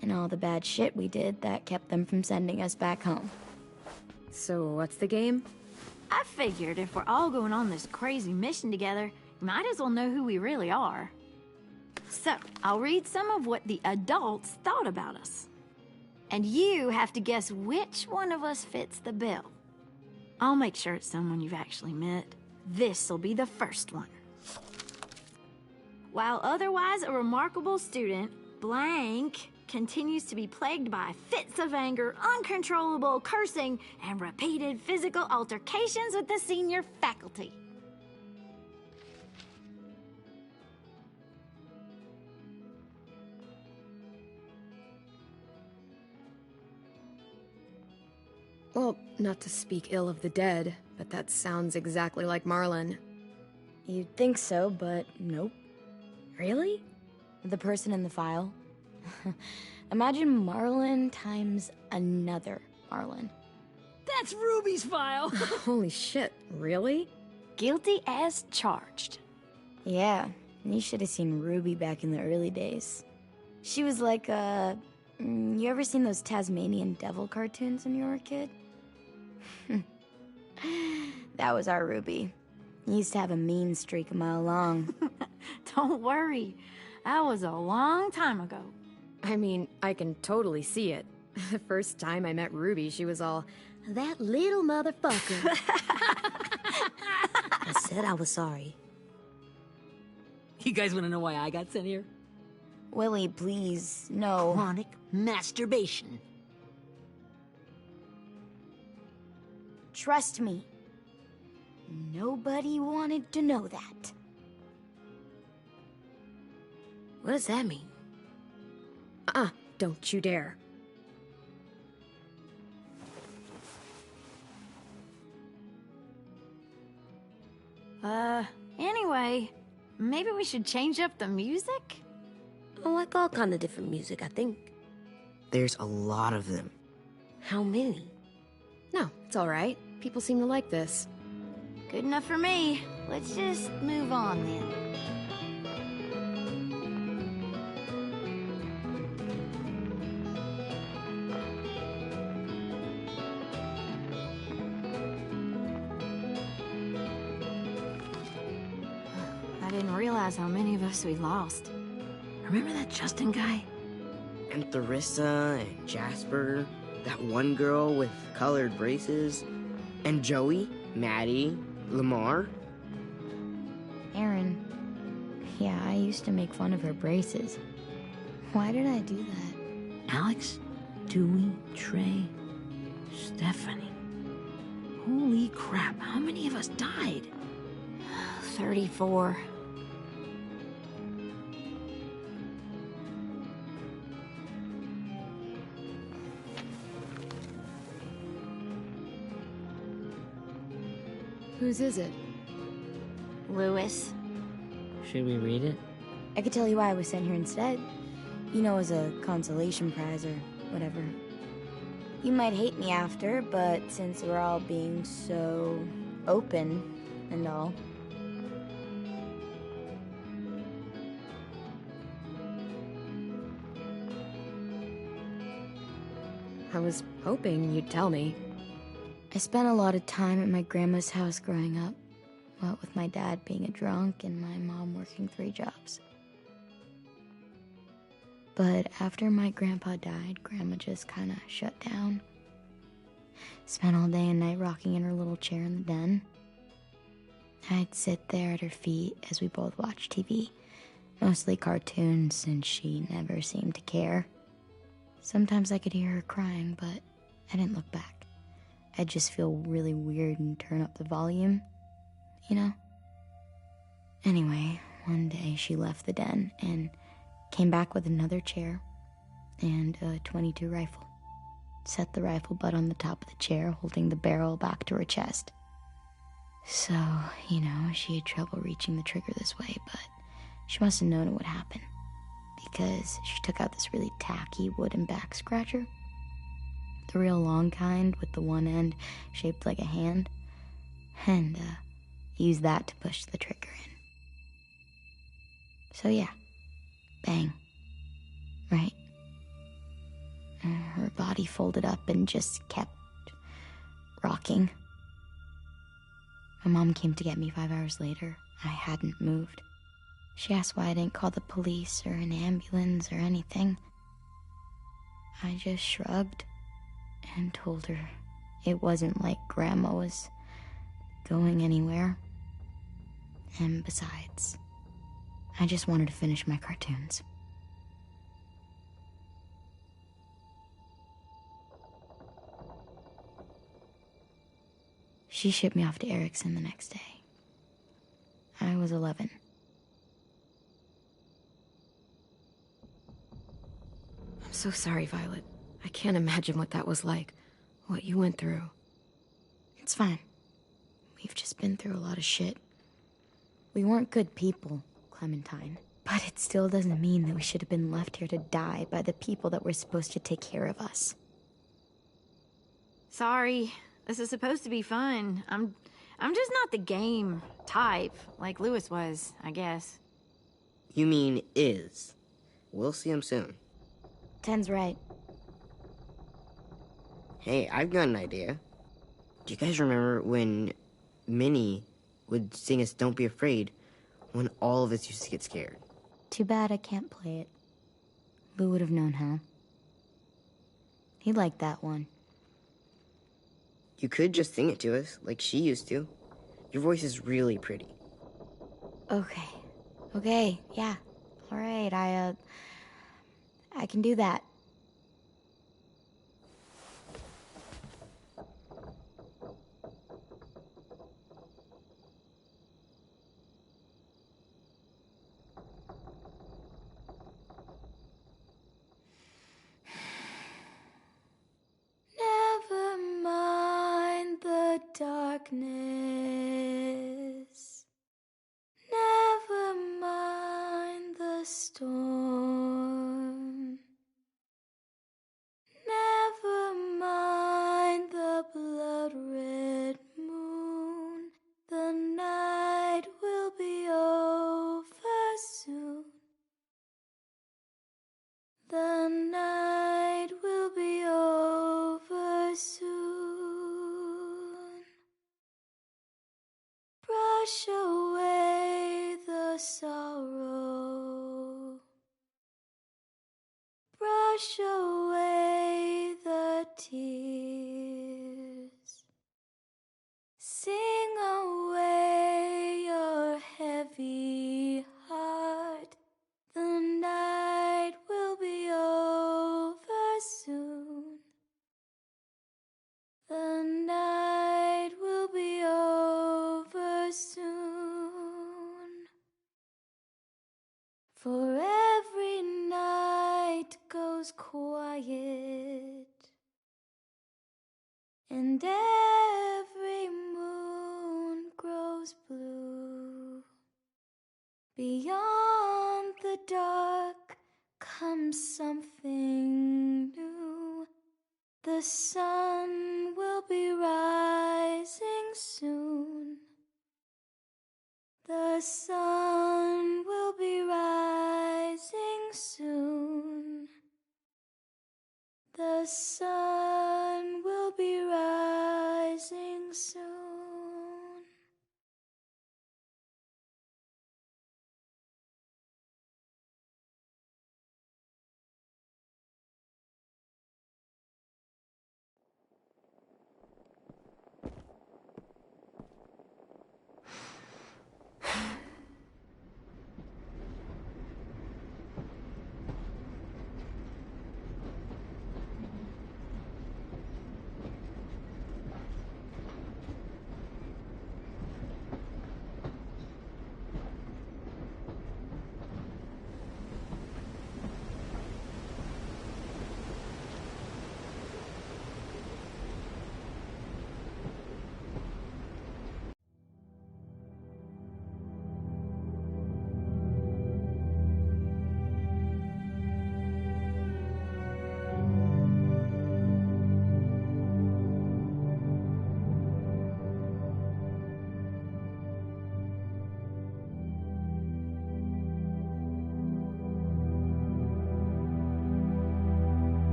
S8: And all the bad shit we did that kept them from sending us back home.
S1: So what's the game?
S5: I figured if we're all going on this crazy mission together, you might as well know who we really are. So, I'll read some of what the adults thought about us. And you have to guess which one of us fits the bill. I'll make sure it's someone you've actually met. This'll be the first one. While otherwise a remarkable student, blank continues to be plagued by fits of anger, uncontrollable cursing, and repeated physical altercations with the senior faculty.
S1: Well, not to speak ill of the dead, but that sounds exactly like Marlon.
S8: You'd think so, but nope.
S1: Really?
S8: The person in the file. Imagine Marlon times another Marlon.
S2: That's Ruby's file.
S1: Holy shit, really?
S5: Guilty as charged.
S8: Yeah, you should have seen Ruby back in the early days. She was like you ever seen those Tasmanian devil cartoons when you were a kid? That was our Ruby. He used to have a mean streak a mile long.
S5: Don't worry. That was a long time ago.
S1: I mean, I can totally see it. The first time I met Ruby, she was all, "That little motherfucker."
S4: I said I was sorry.
S2: You guys want to know why I got sent here?
S8: Willie, please, no.
S2: Chronic masturbation.
S8: Trust me. Nobody wanted to know that.
S1: What does that mean? Don't you dare.
S5: Anyway, maybe we should change up the music?
S4: I like all kind of different music, I think.
S9: There's a lot of them.
S4: How many?
S1: No, it's all right. People seem to like this.
S5: Good enough for me. Let's just move on then. I didn't realize how many of us we lost.
S2: Remember that Justin guy?
S9: And Theresa and Jasper, that one girl with colored braces, and Joey, Maddie, Lamar?
S8: Erin. Yeah, I used to make fun of her braces. Why did I do that?
S2: Alex, Dewey, Trey, Stephanie. Holy crap, how many of us died?
S1: 34. Whose is it?
S5: Louis.
S2: Should we read it?
S8: I could tell you why I was sent here instead. You know, as a consolation prize or whatever. You might hate me after, but since we're all being so open and all.
S1: I was hoping you'd tell me.
S8: I spent a lot of time at my grandma's house growing up. What with my dad being a drunk and my mom working 3 jobs. But after my grandpa died, Grandma just kinda shut down. Spent all day and night rocking in her little chair in the den. I'd sit there at her feet as we both watched TV. Mostly cartoons, since she never seemed to care. Sometimes I could hear her crying, but I didn't look back. I'd just feel really weird and turn up the volume, you know? Anyway, one day she left the den and came back with another chair and a .22 rifle. Set the rifle butt on the top of the chair, holding the barrel back to her chest. So, you know, she had trouble reaching the trigger this way, but she must have known it would happen, because she took out this really tacky wooden back scratcher. The real long kind with the one end shaped like a hand, and used that to push the trigger in. So yeah, bang, right? Her body folded up and just kept rocking. My mom came to get me 5 hours later. I hadn't moved. She asked why I didn't call the police or an ambulance or anything. I just shrugged and told her it wasn't like Grandma was going anywhere. And besides, I just wanted to finish my cartoons. She shipped me off to Erickson the next day. I was 11.
S1: I'm so sorry, Violet. I can't imagine what that was like. What you went through.
S8: It's fine. We've just been through a lot of shit. We weren't good people, Clementine. But it still doesn't mean that we should have been left here to die by the people that were supposed to take care of us.
S5: Sorry. This is supposed to be fun. I'm just not the game type, like Louis was, I guess.
S9: You mean is. We'll see him soon.
S8: Ten's right.
S9: Hey, I've got an idea. Do you guys remember when Minnie would sing us Don't Be Afraid when all of us used to get scared?
S8: Too bad I can't play it. Lou would have known how. He liked that one.
S9: You could just sing it to us, like she used to. Your voice is really pretty.
S8: Okay, yeah. Alright, I can do that. Never mind the darkness. Never mind the storm. Never mind the blood-red moon. The night will be over soon. The night will be over soon. Brush away the sorrow. Brush away the tears. Sing away grows quiet, and every moon grows blue. Beyond the dark comes something new. The sun will be rising soon. The sun will be rising soon. The sun will be rising soon.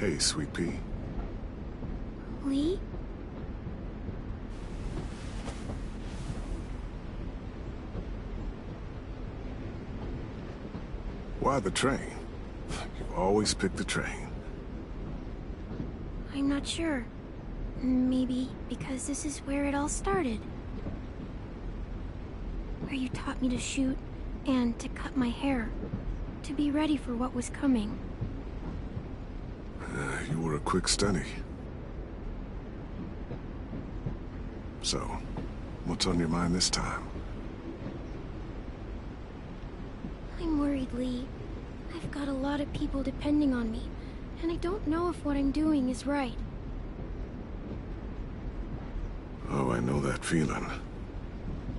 S10: Hey, Sweet Pea.
S8: Lee?
S10: Why the train? You've always picked the train.
S8: I'm not sure. Maybe because this is where it all started. Where you taught me to shoot and to cut my hair. To be ready for what was coming.
S10: You were a quick study. So, what's on your mind this time?
S8: I'm worried, Lee. I've got a lot of people depending on me, and I don't know if what I'm doing is right.
S10: Oh, I know that feeling.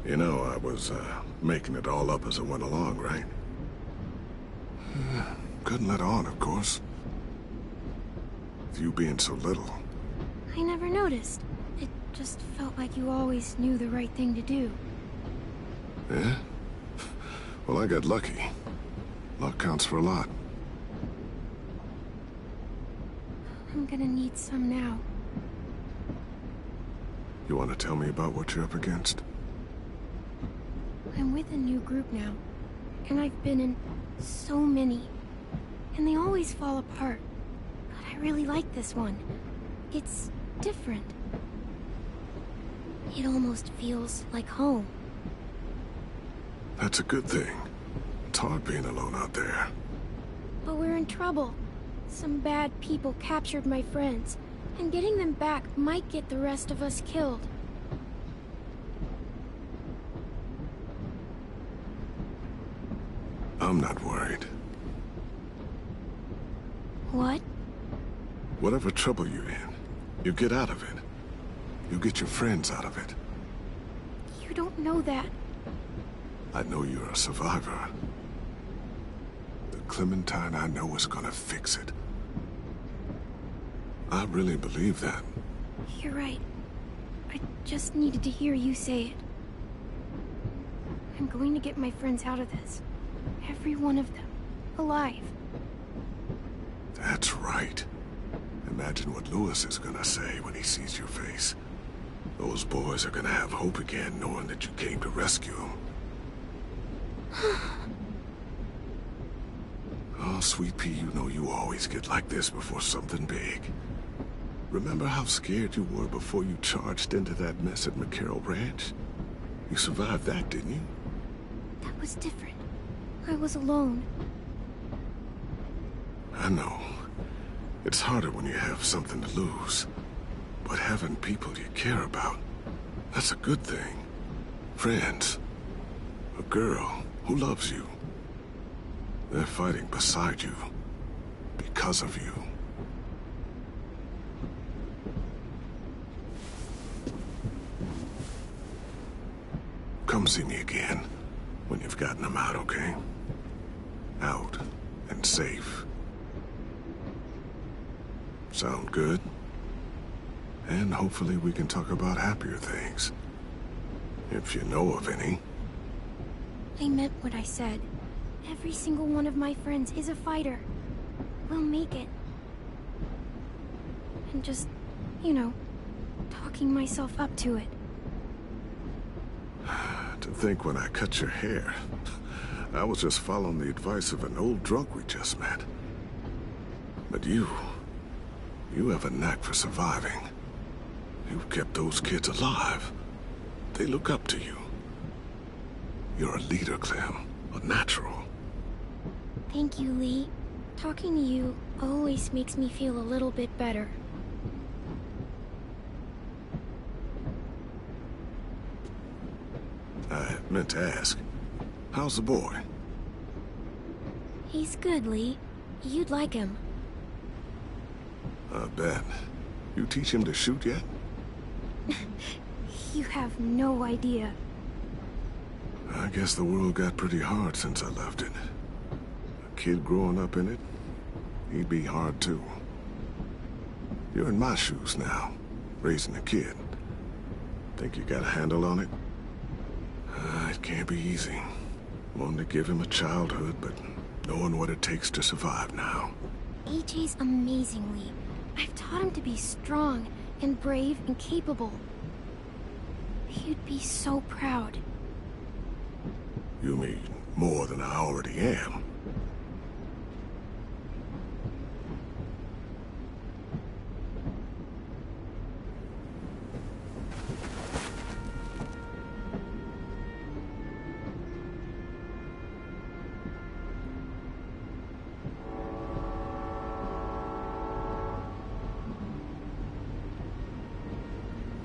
S10: You know, I was, making it all up as I went along, right? Couldn't let on, of course. With you being so little.
S8: I never noticed. It just felt like you always knew the right thing to do.
S10: Yeah? Well, I got lucky. Luck counts for a lot.
S8: I'm gonna need some now.
S10: You want to tell me about what you're up against?
S8: I'm with a new group now, and I've been in so many, and they always fall apart. But I really like this one. It's different. It almost feels like home.
S10: That's a good thing. It's hard being alone out there.
S8: But we're in trouble. Some bad people captured my friends, and getting them back might get the rest of us killed.
S10: I'm not worried.
S8: What?
S10: Whatever trouble you're in, you get out of it. You get your friends out of it.
S8: You don't know that.
S10: I know you're a survivor. The Clementine I know is gonna fix it. I really believe that.
S8: You're right. I just needed to hear you say it. I'm going to get my friends out of this. Every one of them. Alive.
S10: That's right. Imagine what Lewis is gonna say when he sees your face. Those boys are gonna have hope again, knowing that you came to rescue them. Oh, Sweet Pea, you know you always get like this before something big. Remember how scared you were before you charged into that mess at McCarroll Ranch? You survived that, didn't you?
S8: That was different. I was alone.
S10: I know. It's harder when you have something to lose. But having people you care about, that's a good thing. Friends. A girl who loves you. They're fighting beside you. Because of you. Come see me again when you've gotten them out, okay? Out and safe. Sound good? And hopefully we can talk about happier things. If you know of any.
S8: I meant what I said. Every single one of my friends is a fighter. We'll make it. And just, you know, talking myself up to it.
S10: To think when I cut your hair, I was just following the advice of an old drunk we just met. But you have a knack for surviving. You've kept those kids alive. They look up to you. You're a leader, Clem. A natural.
S8: Thank you, Lee. Talking to you always makes me feel a little bit better.
S10: I meant to ask, how's the boy?
S8: He's good, Lee. You'd like him.
S10: I bet. You teach him to shoot yet?
S8: You have no idea.
S10: I guess the world got pretty hard since I left it. A kid growing up in it, he'd be hard too. You're in my shoes now, raising a kid. Think you got a handle on it? It can't be easy. Wanting to give him a childhood, but knowing what it takes to survive now.
S1: AJ's amazingly. I've taught him to be strong and brave and capable. He'd be so proud.
S10: You mean more than I already am?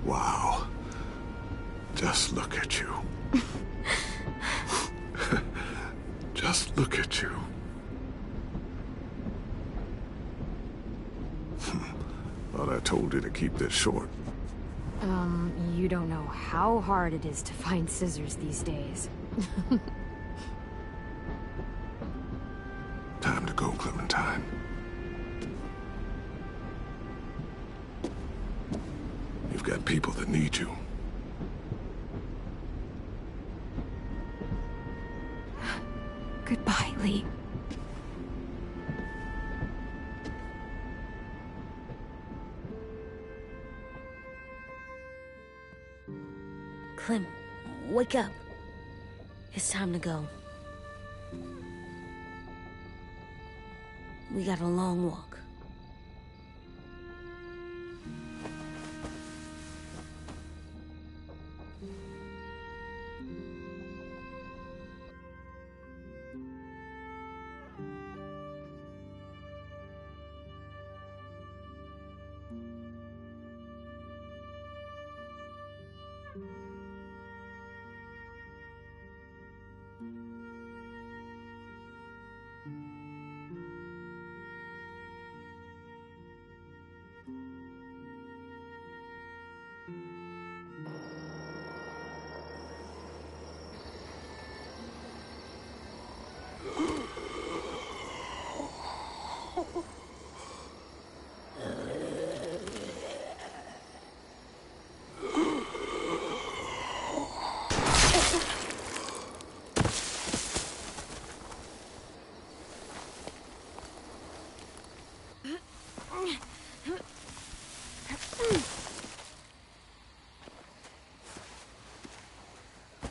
S10: Wow. Just look at you. Just look at you. Thought I told you to keep this short.
S1: You don't know how hard it is to find scissors these days.
S10: Time to go, Clementine. You've got people that need you.
S1: Goodbye, Lee.
S4: Clem, wake up. It's time to go. We got a long walk.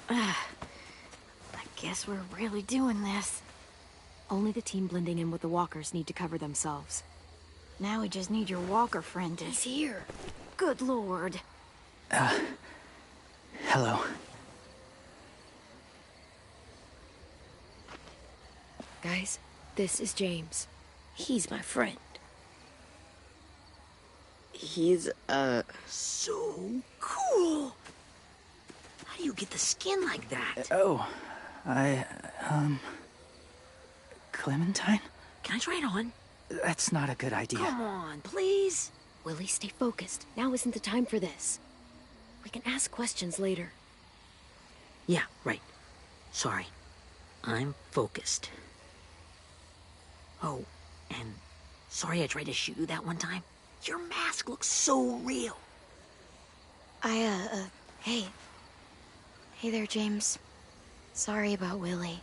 S5: I guess we're really doing this.
S1: Only the team blending in with the walkers need to cover themselves.
S5: Now we just need your walker friend to...
S1: He's here.
S5: Good lord.
S7: Hello.
S1: Guys, this is James.
S4: He's my friend.
S9: He's,
S2: So cool! How do you get the skin like that?
S7: Clementine?
S2: Can I try it on?
S7: That's not a good idea.
S2: Come on, please.
S1: Willie, stay focused. Now isn't the time for this. We can ask questions later.
S2: Yeah, right. Sorry. I'm focused. Oh, and sorry I tried to shoot you that one time. Your mask looks so real.
S1: Hey. Hey there, James. Sorry about Willie.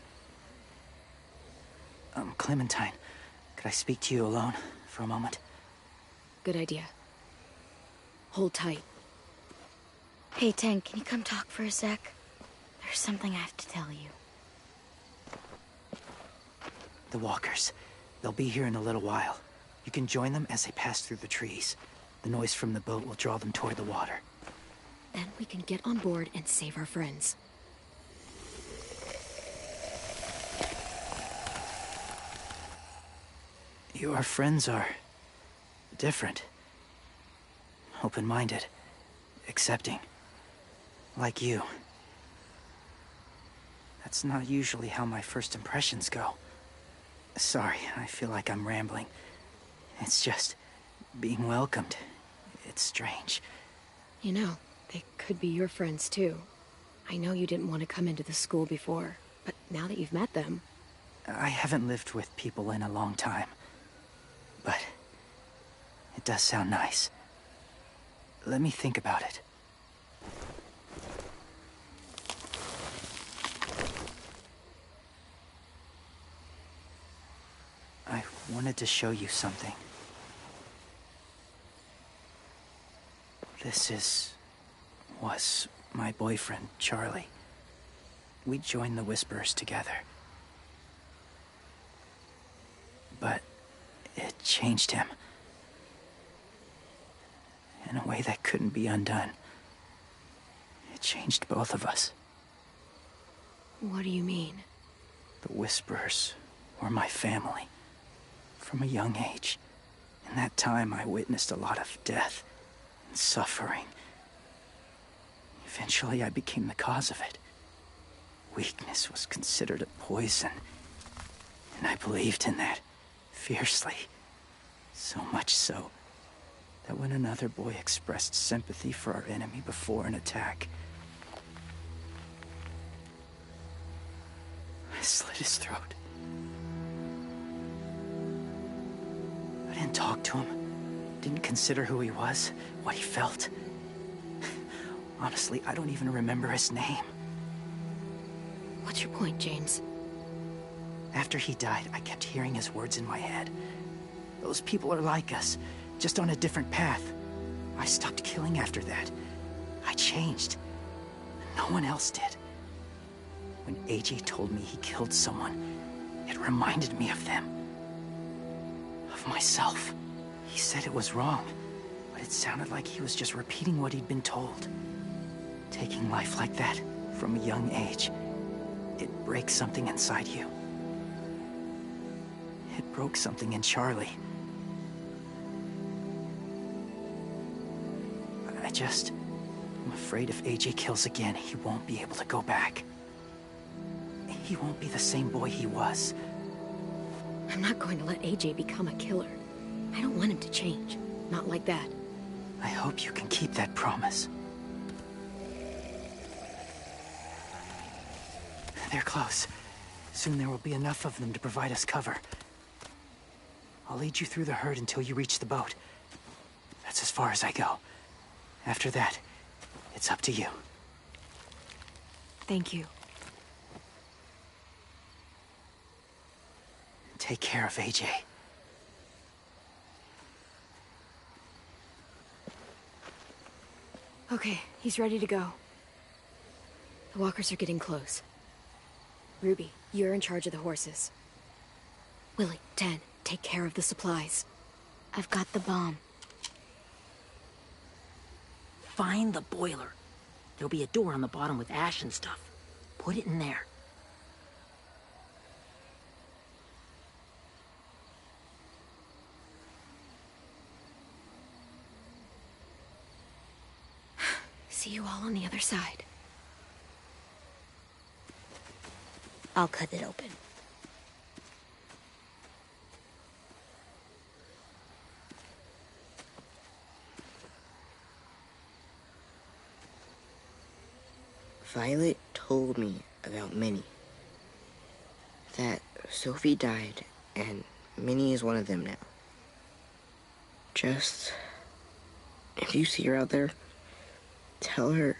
S7: Clementine, could I speak to you alone for a moment?
S1: Good idea. Hold tight. Hey, Tank, can you come talk for a sec? There's something I have to tell you.
S7: The walkers. They'll be here in a little while. You can join them as they pass through the trees. The noise from the boat will draw them toward the water.
S1: Then we can get on board and save our friends.
S7: Your friends are... different. Open-minded. Accepting. Like you. That's not usually how my first impressions go. Sorry, I feel like I'm rambling. It's just... being welcomed. It's strange.
S1: You know, they could be your friends too. I know you didn't want to come into the school before, but now that you've met them...
S7: I haven't lived with people in a long time. But... it does sound nice. Let me think about it. I wanted to show you something. Was my boyfriend, Charlie. We joined the Whisperers together. But it changed him. In a way that couldn't be undone. It changed both of us.
S1: What do you mean?
S7: The Whisperers were my family. From a young age. In that time, I witnessed a lot of death and suffering. Eventually, I became the cause of it. Weakness was considered a poison. And I believed in that, fiercely. So much so, that when another boy expressed sympathy for our enemy before an attack, I slit his throat. I didn't talk to him, didn't consider who he was, what he felt. Honestly, I don't even remember his name.
S1: What's your point, James?
S7: After he died, I kept hearing his words in my head. Those people are like us, just on a different path. I stopped killing after that. I changed. No one else did. When AJ told me he killed someone, it reminded me of them. Of myself. He said it was wrong, but it sounded like he was just repeating what he'd been told. Taking life like that, from a young age, it breaks something inside you. It broke something in Charlie. I'm afraid if AJ kills again, he won't be able to go back. He won't be the same boy he was.
S1: I'm not going to let AJ become a killer. I don't want him to change. Not like that.
S7: I hope you can keep that promise. They're close. Soon there will be enough of them to provide us cover. I'll lead you through the herd until you reach the boat. That's as far as I go. After that, it's up to you.
S1: Thank you.
S7: Take care of AJ.
S1: Okay, he's ready to go. The walkers are getting close. Ruby, you're in charge of the horses. Willie, Ted, take care of the supplies.
S8: I've got the bomb.
S2: Find the boiler. There'll be a door on the bottom with ash and stuff. Put it in there.
S1: See you all on the other side.
S4: I'll cut it open.
S9: Violet told me about Minnie. That Sophie died, and Minnie is one of them now. Just... if you see her out there, tell her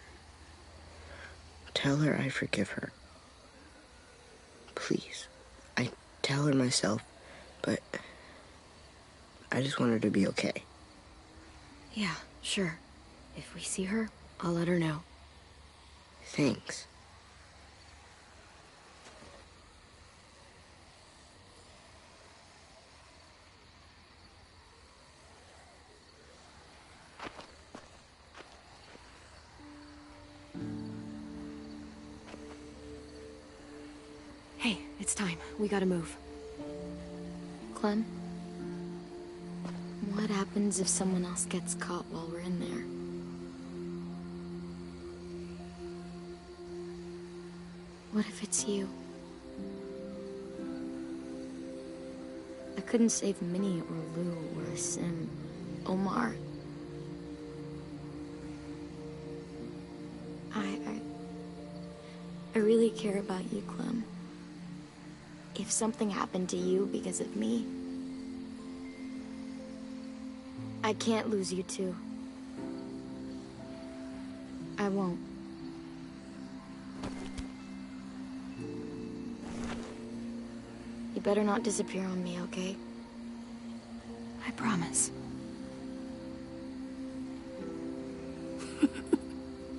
S9: I forgive her. Please. I tell her myself, but I just want her to be okay.
S1: Yeah, sure. If we see her, I'll let her know.
S9: Thanks.
S1: Hey, it's time. We gotta move.
S8: Clem? What happens if someone else gets caught while we're in there? What if it's you? I couldn't save Minnie or Lou or Sim, Omar. I really care about you, Clem. If something happened to you because of me, I can't lose you too. I won't. You better not disappear on me, okay?
S3: I promise.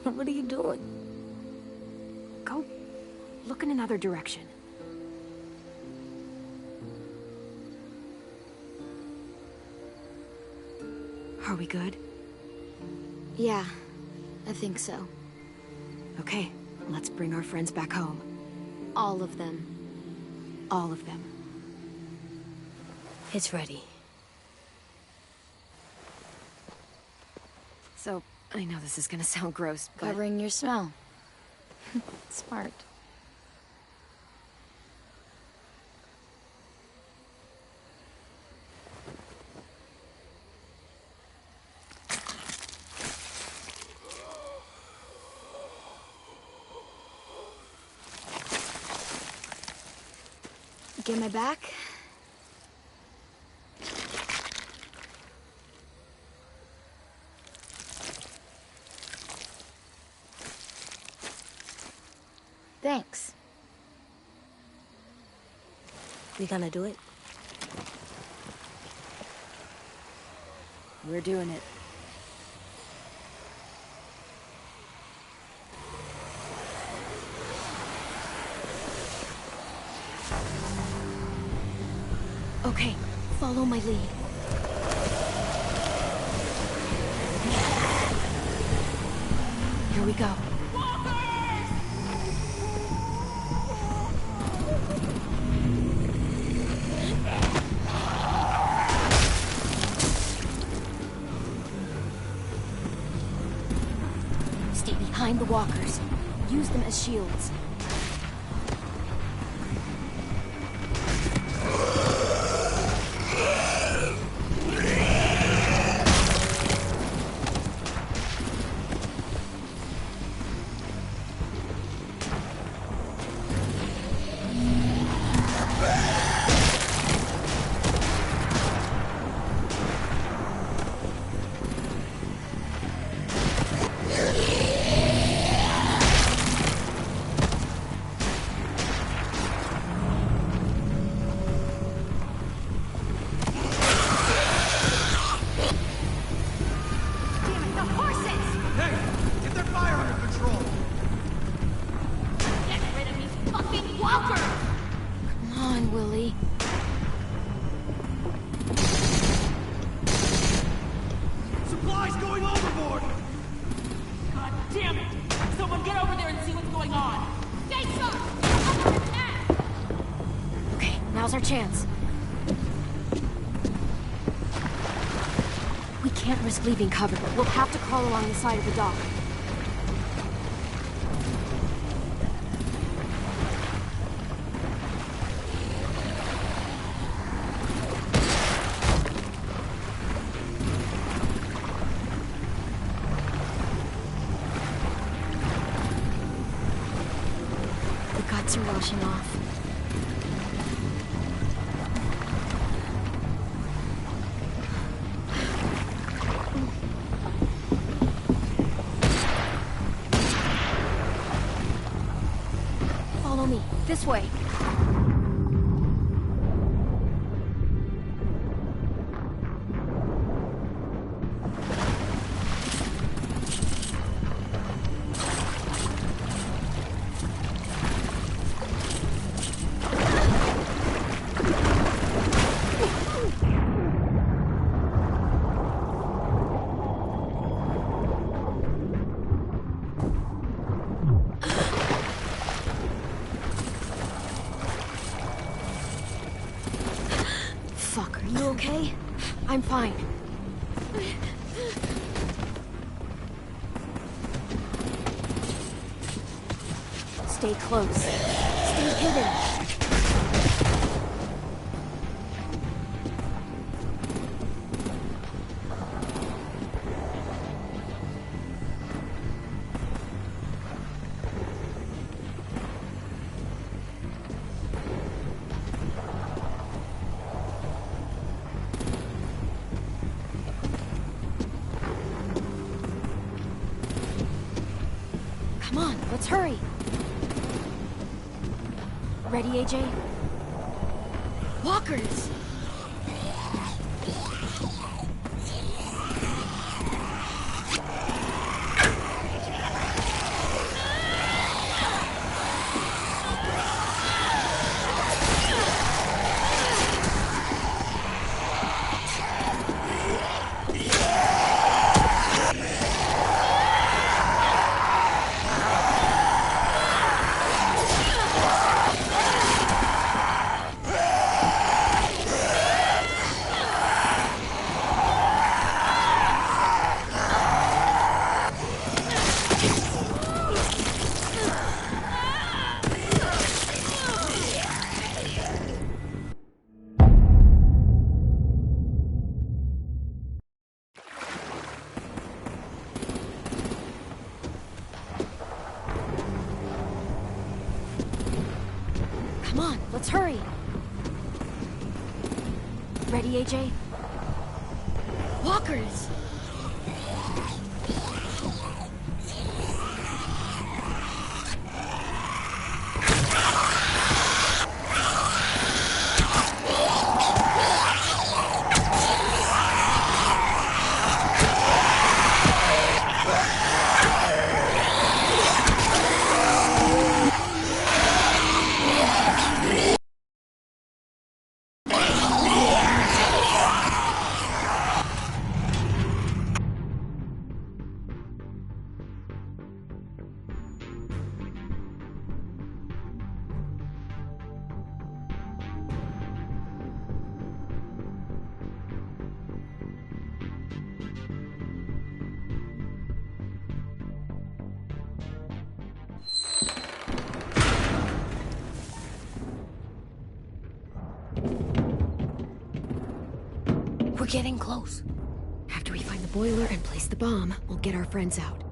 S4: What are you doing?
S3: Go look in another direction. Are we good?
S8: Yeah, I think so.
S3: Okay, let's bring our friends back home.
S8: All of them.
S3: All of them.
S4: It's ready.
S3: So, I know this is gonna sound gross, but...
S8: Covering your smell. Smart. Get my back? Thanks.
S4: We gonna do it?
S3: We're doing it.
S8: Okay, follow my lead.
S3: Here we go.
S8: Stay behind the walkers. Use them as shields. Come on, Willie.
S11: Supplies going overboard! God damn it! Someone get over there and see what's going on! Stay sharp!
S8: Okay, now's our chance. We can't risk leaving cover. We'll have to crawl along the side of the dock. The guts are washing off. Follow me. This way. Fuck, are you okay? I'm fine. Stay close. Stay hidden. Come on, let's hurry. Ready, AJ? Walkers!
S1: Come on, let's hurry. Ready, AJ? Walkers! We're getting close. After we find the boiler and place the bomb, we'll get our friends out.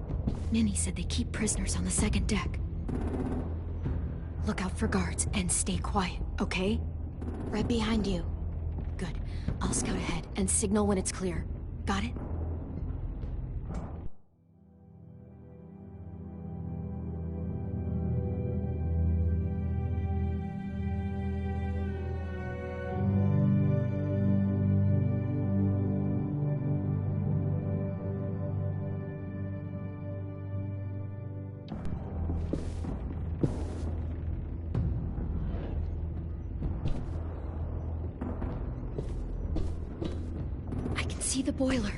S1: Minnie said they keep prisoners on the second deck. Look out for guards and stay quiet, okay? Right behind you. Good. I'll scout ahead and signal when it's clear. Got it? See the boiler.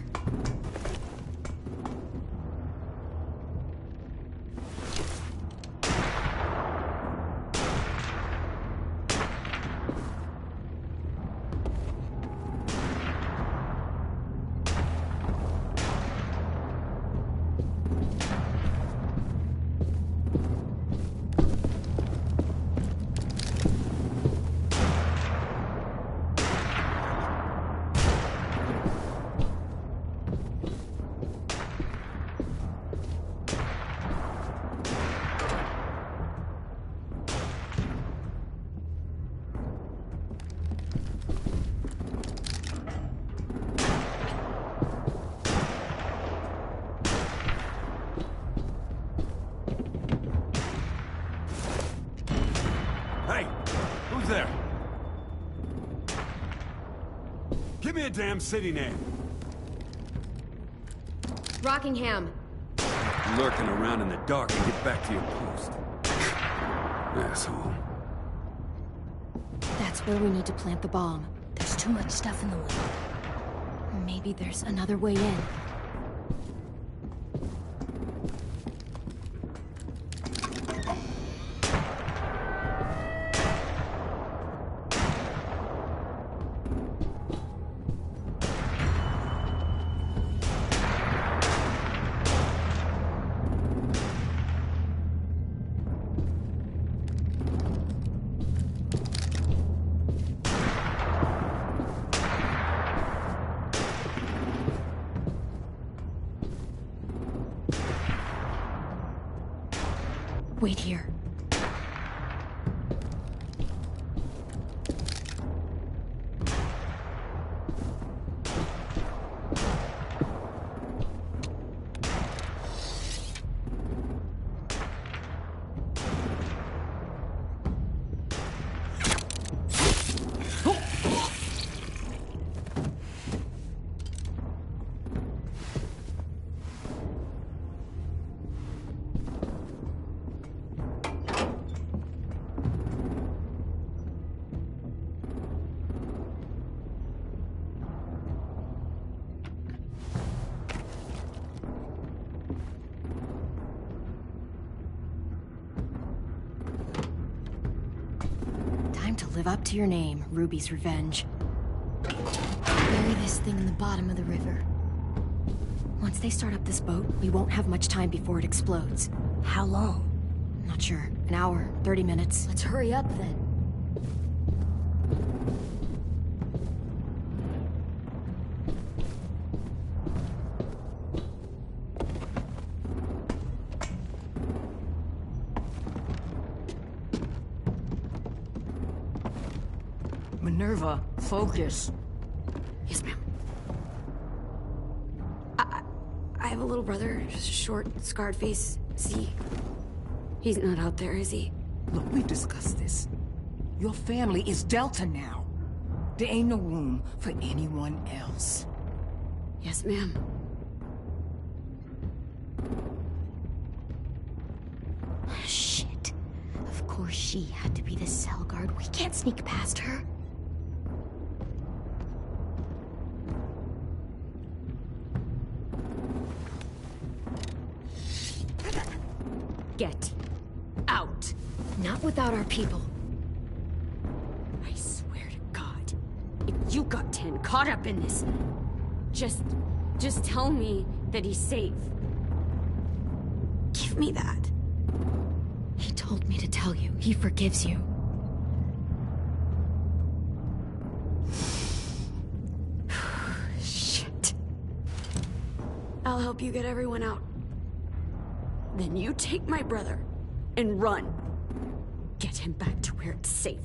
S12: Give me a damn city name.
S1: Rockingham.
S12: Lurking around in the dark and get back to your post. Asshole.
S1: That's where we need to plant the bomb. There's too much stuff in the way. Maybe there's another way in. Wait here. To live up to your name, Ruby's Revenge. Bury this thing in the bottom of the river. Once they start up this boat, we won't have much time before it explodes. How long? Not sure. An hour, 30 minutes. Let's hurry up then.
S13: Minerva, focus.
S3: Yes, ma'am. I have a little brother, just short, scarred face. He's not out there, is he?
S13: Look, we discussed this. Your family is Delta now. There ain't no room for anyone else.
S3: Yes, ma'am.
S8: Shit. Of course she had to be the cell guard. We can't sneak past her.
S3: Get out.
S1: Not without our people.
S3: I swear to God, if you got 10 caught up in this, just tell me that he's safe. Give me that.
S1: He told me to tell you. He forgives you.
S3: Shit. I'll help you get everyone out. Then you take my brother and run. Get him back to where it's safe.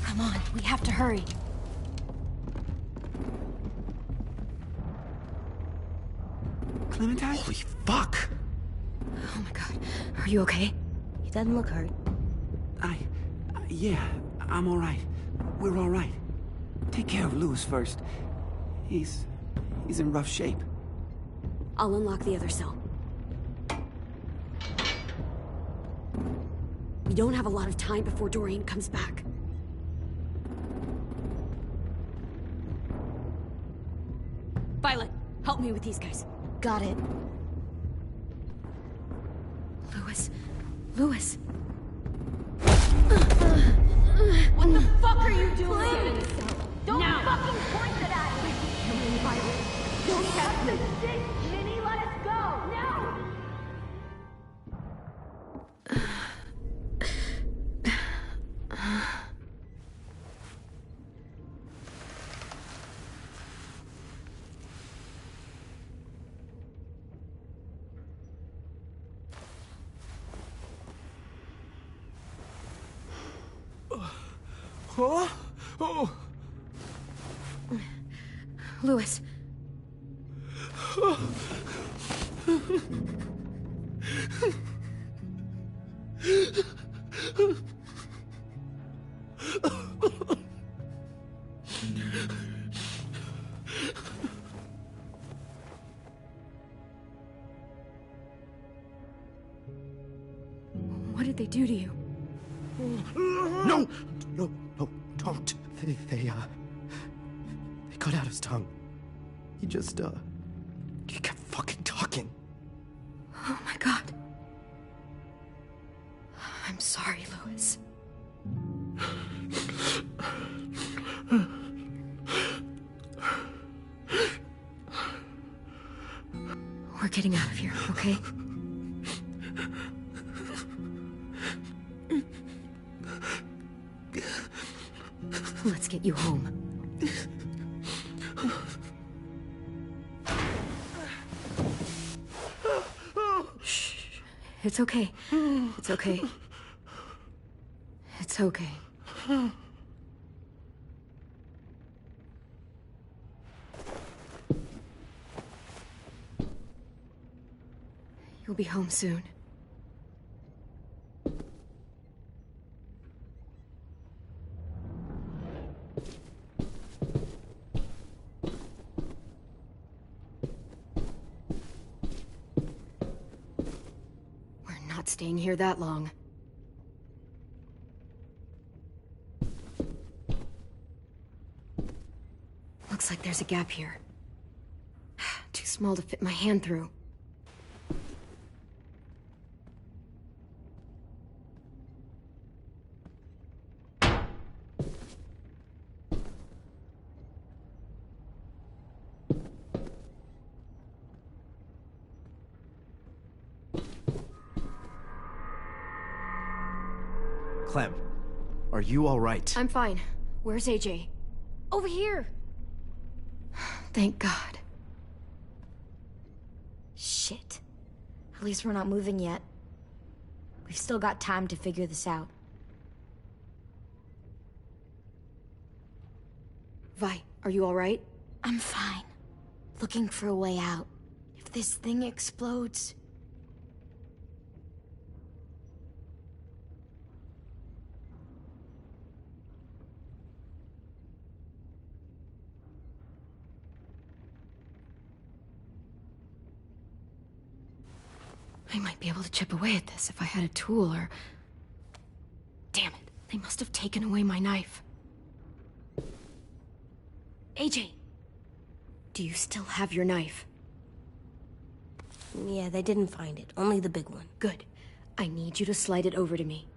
S1: Come on, we have to hurry.
S11: Clementine?
S14: Holy fuck!
S1: Oh my god. Are you okay?
S4: He doesn't look hurt.
S11: Yeah, I'm alright. We're alright. Take care of Louis first. He's in rough shape.
S3: I'll unlock the other cell. We don't have a lot of time before Dorian comes back. Violet, help me with these guys.
S8: Got it.
S1: Louis.
S5: What the fuck are you doing? Don't fucking point it at me! Don't have the shit, Minnie! Let us go! Now!
S11: Huh? Oh!
S1: Louis. What did they do to you?
S14: No! No, don't. They cut out his tongue. He just, he kept fucking talking.
S1: Oh my god. I'm sorry, Louis. We're getting out of here, okay? Let's get you home. Shh. It's okay. It's okay. It's okay. You'll be home soon. Staying here that long. Looks like there's a gap here. Too small to fit my hand through.
S14: Clem, are you all right?
S1: I'm fine. Where's AJ?
S8: Over here.
S1: Thank God.
S8: Shit. At least we're not moving yet. We've still got time to figure this out. Vi, are you alright? I'm fine. Looking for a way out. If this thing explodes...
S1: I might be able to chip away at this if I had a tool or... Damn it, they must have taken away my knife. AJ! Do you still have your knife?
S4: Yeah, they didn't find it. Only the big one.
S1: Good. I need you to slide it over to me.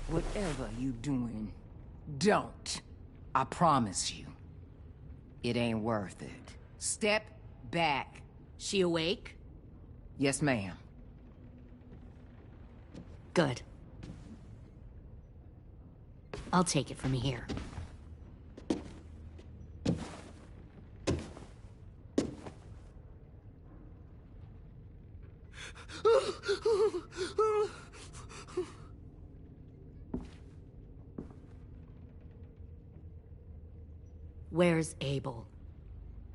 S13: Whatever you doing, don't. I promise you. It ain't worth it. Step back.
S3: She awake?
S13: Yes, ma'am.
S3: Good. I'll take it from here. Where's Abel?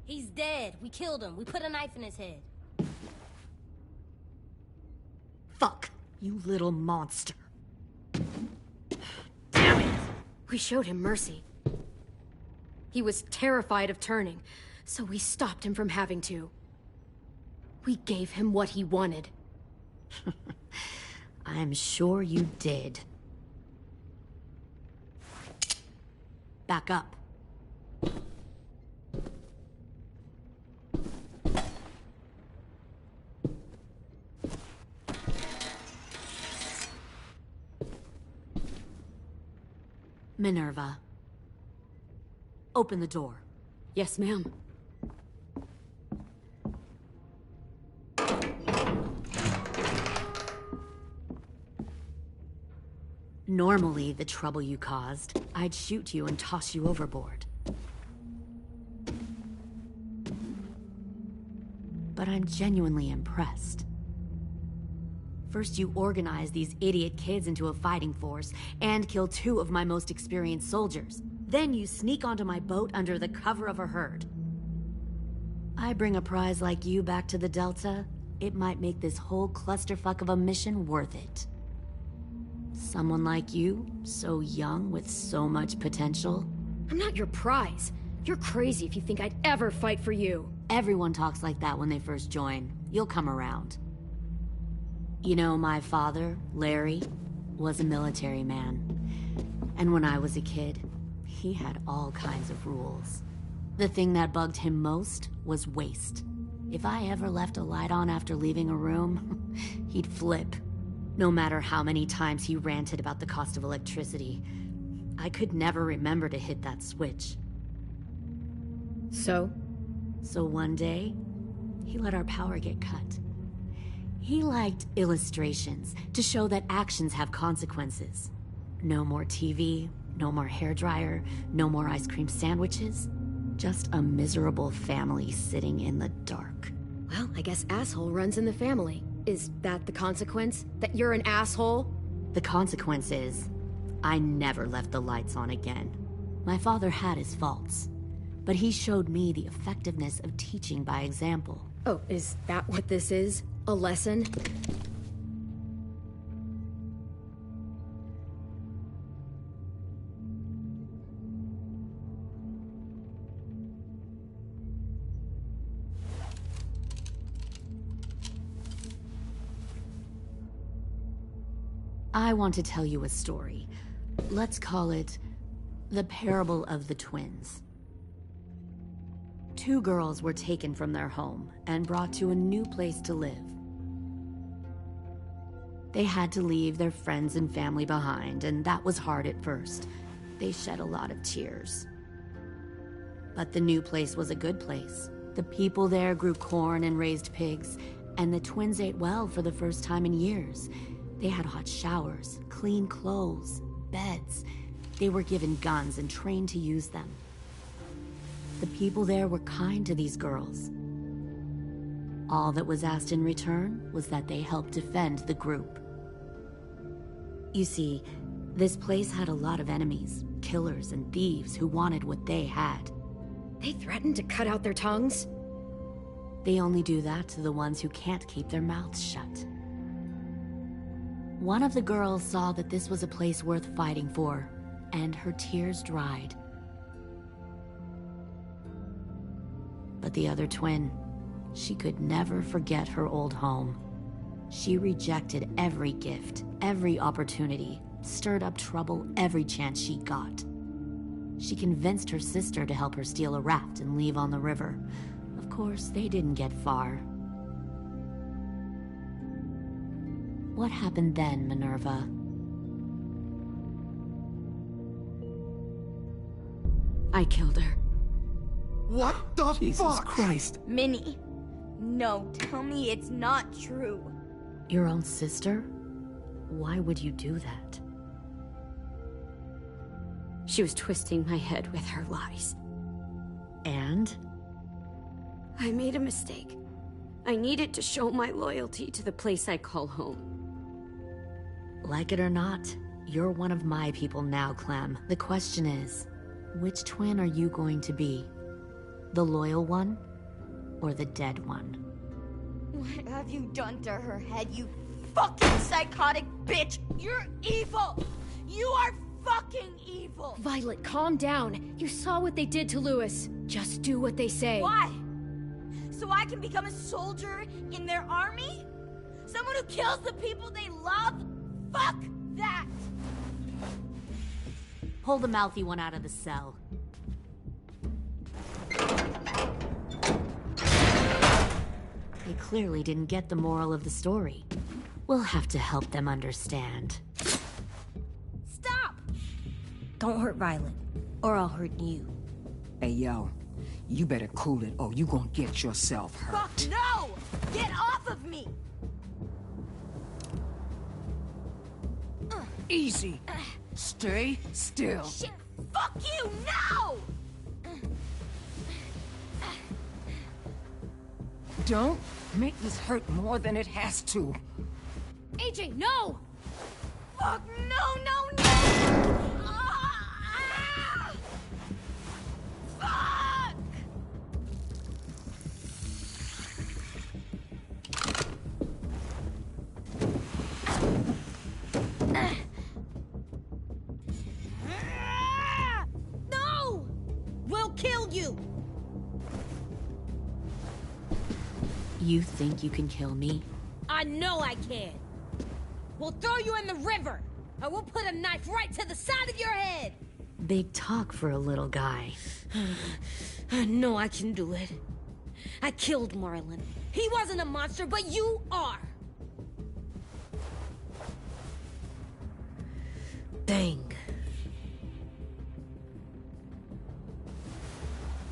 S4: He's dead. We killed him. We put a knife in his head.
S3: Fuck, you little monster.
S1: Damn it! We showed him mercy. He was terrified of turning, so we stopped him from having to. We gave him what he wanted.
S3: I'm sure you did. Back up. Minerva. Open the door.
S1: Yes, ma'am.
S3: Normally, the trouble you caused, I'd shoot you and toss you overboard. But I'm genuinely impressed. First, you organize these idiot kids into a fighting force and kill 2 of my most experienced soldiers. Then you sneak onto my boat under the cover of a herd. I bring a prize like you back to the Delta, it might make this whole clusterfuck of a mission worth it. Someone like you, so young with so much potential.
S1: I'm not your prize. You're crazy if you think I'd ever fight for you.
S3: Everyone talks like that when they first join. You'll come around. You know, my father, Larry, was a military man. And when I was a kid, he had all kinds of rules. The thing that bugged him most was waste. If I ever left a light on after leaving a room, he'd flip. No matter how many times he ranted about the cost of electricity, I could never remember to hit that switch.
S1: So?
S3: So one day, he let our power get cut. He liked illustrations to show that actions have consequences. No more TV, no more hairdryer, no more ice cream sandwiches. Just a miserable family sitting in the dark.
S1: Well, I guess asshole runs in the family. Is that the consequence? That you're an asshole?
S3: The consequence is, I never left the lights on again. My father had his faults, but he showed me the effectiveness of teaching by example.
S1: Oh, is that what this is? A lesson?
S3: I want to tell you a story. Let's call it The Parable of the Twins. 2 girls were taken from their home and brought to a new place to live. They had to leave their friends and family behind, and that was hard at first. They shed a lot of tears. But the new place was a good place. The people there grew corn and raised pigs, and the twins ate well for the first time in years. They had hot showers, clean clothes, beds. They were given guns and trained to use them. The people there were kind to these girls. All that was asked in return was that they help defend the group. You see, this place had a lot of enemies, killers and thieves who wanted what they had.
S1: They threatened to cut out their tongues?
S3: They only do that to the ones who can't keep their mouths shut. One of the girls saw that this was a place worth fighting for, and her tears dried. But the other twin, she could never forget her old home. She rejected every gift, every opportunity, stirred up trouble every chance she got. She convinced her sister to help her steal a raft and leave on the river. Of course, they didn't get far. What happened then, Minerva?
S1: I killed her.
S11: What the Jesus fuck? Christ.
S8: Minnie, no, tell me it's not true.
S3: Your own sister? Why would you do that?
S1: She was twisting my head with her lies.
S3: And?
S1: I made a mistake. I needed to show my loyalty to the place I call home.
S3: Like it or not, you're one of my people now, Clem. The question is, which twin are you going to be? The loyal one, or the dead one?
S8: What have you done to her head, you fucking psychotic bitch? You're evil! You are fucking evil!
S1: Violet, calm down. You saw what they did to Louis. Just do what they say.
S8: Why? So I can become a soldier in their army? Someone who kills the people they love? Fuck that!
S3: Pull the mouthy one out of the cell. They clearly didn't get the moral of the story. We'll have to help them understand.
S8: Stop!
S4: Don't hurt Violet, or I'll hurt you.
S13: Hey, yo. You better cool it, or you gonna get yourself hurt.
S8: Fuck no! Get off of me!
S13: Easy. Stay still.
S8: Shit! Fuck you! No!
S13: Don't make this hurt more than it has to.
S1: AJ, no!
S8: Fuck no, no, no! Ah! Fuck! No! We'll kill you!
S3: You think you can kill me?
S8: I know I can. We'll throw you in the river, and we'll put a knife right to the side of your head.
S3: Big talk for a little guy.
S4: I know I can do it. I killed Marlon.
S8: He wasn't a monster, but you are.
S4: Dang.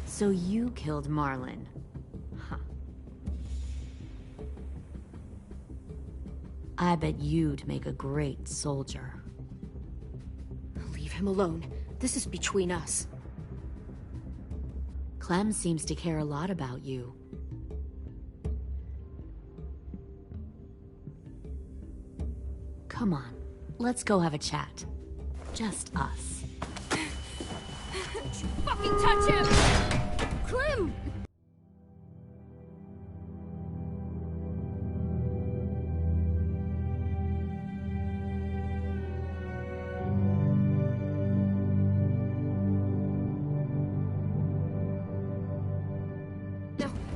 S3: So you killed Marlon. Huh. I bet you'd make a great soldier.
S1: Leave him alone. This is between us.
S3: Clem seems to care a lot about you. Come on, let's go have a chat. Just us.
S8: Don't you fucking touch him! Clem!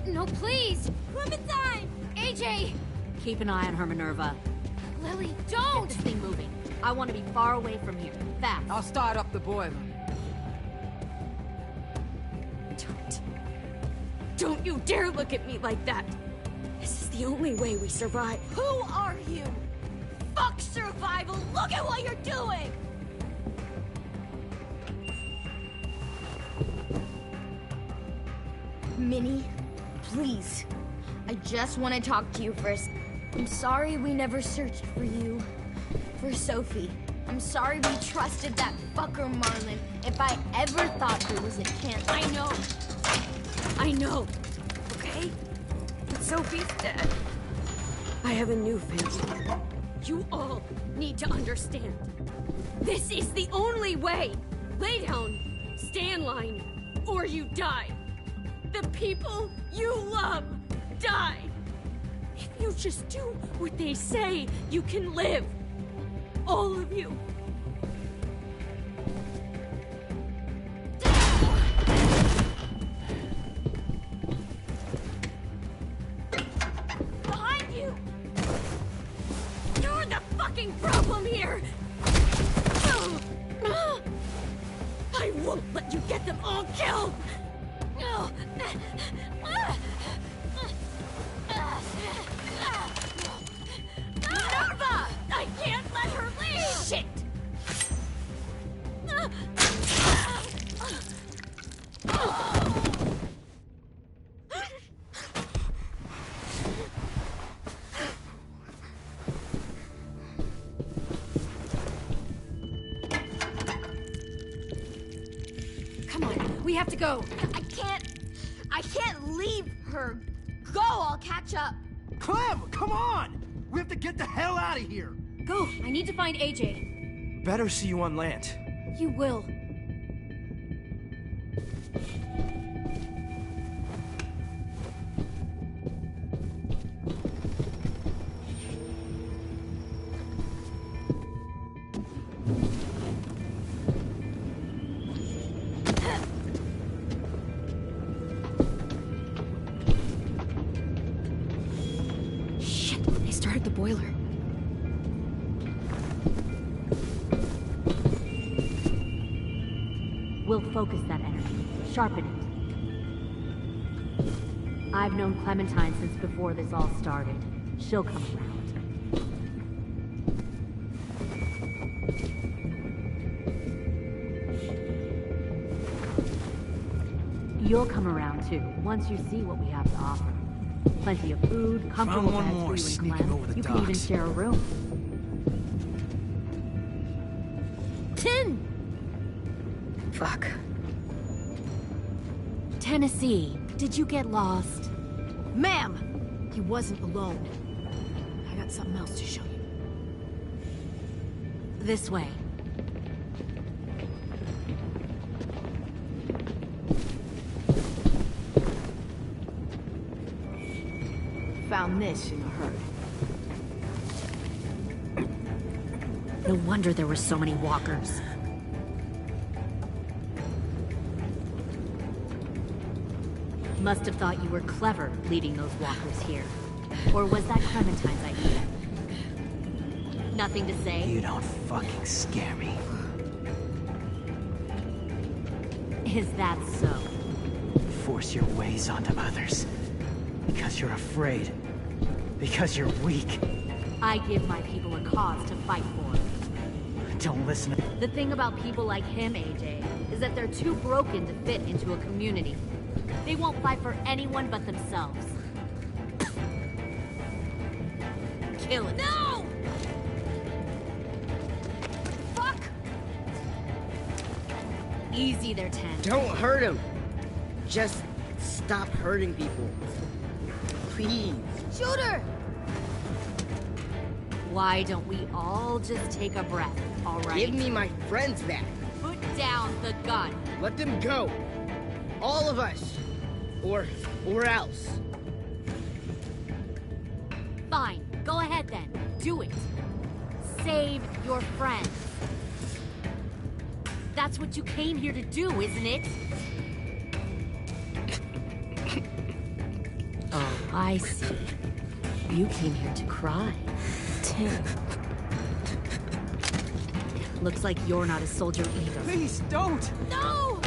S1: No, please!
S8: Clementine!
S1: AJ!
S3: Keep an eye on her, Minerva.
S1: Lily, don't!
S3: Get this thing moving. I want to be far away from here. Fast.
S13: I'll start up the boiler.
S1: Don't you dare look at me like that! This is the only way we survive.
S8: Who are you? Fuck survival! Look at what you're doing! Minnie, please. I just want to talk to you first. I'm sorry we never searched for you. For Sophie. I'm sorry we trusted that fucker Marlon. If I ever thought there was a chance...
S1: I know. Okay? But Sophie's dead. I have a new family. You all need to understand. This is the only way. Lay down, stay in line, or you die. The people you love die. If you just do what they say, you can live. All of you. Behind you! You're the fucking problem here! I won't let you get them all killed! Nerva! I can't let her leave! Shit! Come on, we have to go.
S8: I can't leave her. Go, I'll catch up.
S14: Clem, come on! We have to get the hell out of here!
S1: Go, I need to find AJ.
S14: Better see you on land.
S1: You will. Shit, they started the boiler.
S3: We'll focus that energy, sharpen it. I've known Clementine since before this all started. She'll come around. You'll come around too, once you see what we have to offer. Plenty of food, comfortable
S7: one
S3: beds
S7: more
S3: for you and
S7: sneaking
S3: Clem.
S7: over the
S3: You can even
S7: docks.
S3: share a room.
S1: Tin! Fuck.
S3: Tennessee, did you get lost?
S1: Ma'am! He wasn't alone. I got something else to show you.
S3: This way.
S5: Found this in a hurry.
S3: No wonder there were so many walkers. Must have thought you were clever leading those walkers here. Or was that Clementine's idea? Nothing to say?
S7: You don't fucking scare me.
S3: Is that so?
S7: Force your ways onto others. Because you're afraid. Because you're weak.
S3: I give my people a cause to fight for.
S7: Don't listen to...
S3: The thing about people like him, AJ, is that they're too broken to fit into a community. They won't fight for anyone but themselves. Kill it.
S1: No! Fuck!
S3: Easy there, Ten.
S9: Don't hurt him. Just stop hurting people. Please.
S8: Shoot her!
S3: Why don't we all just take a breath, all right?
S9: Give me my friends back.
S3: Put down the gun.
S9: Let them go. All of us. Or else.
S3: Fine, go ahead then. Do it. Save your friends. That's what you came here to do, isn't it? Oh, I see. You came here to cry.
S1: Tim.
S3: Looks like you're not a soldier either.
S11: Please, don't!
S1: No!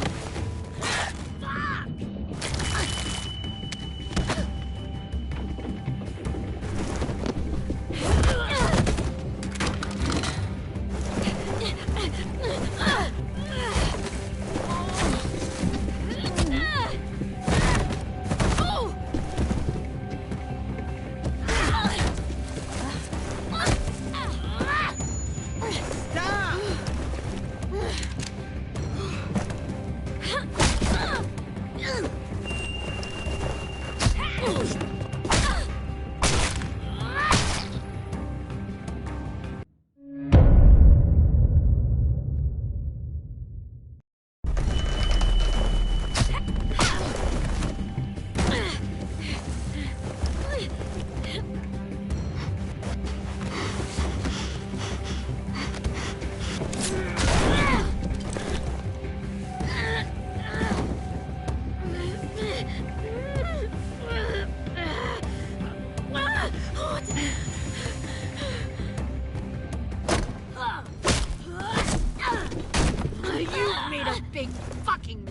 S3: fucking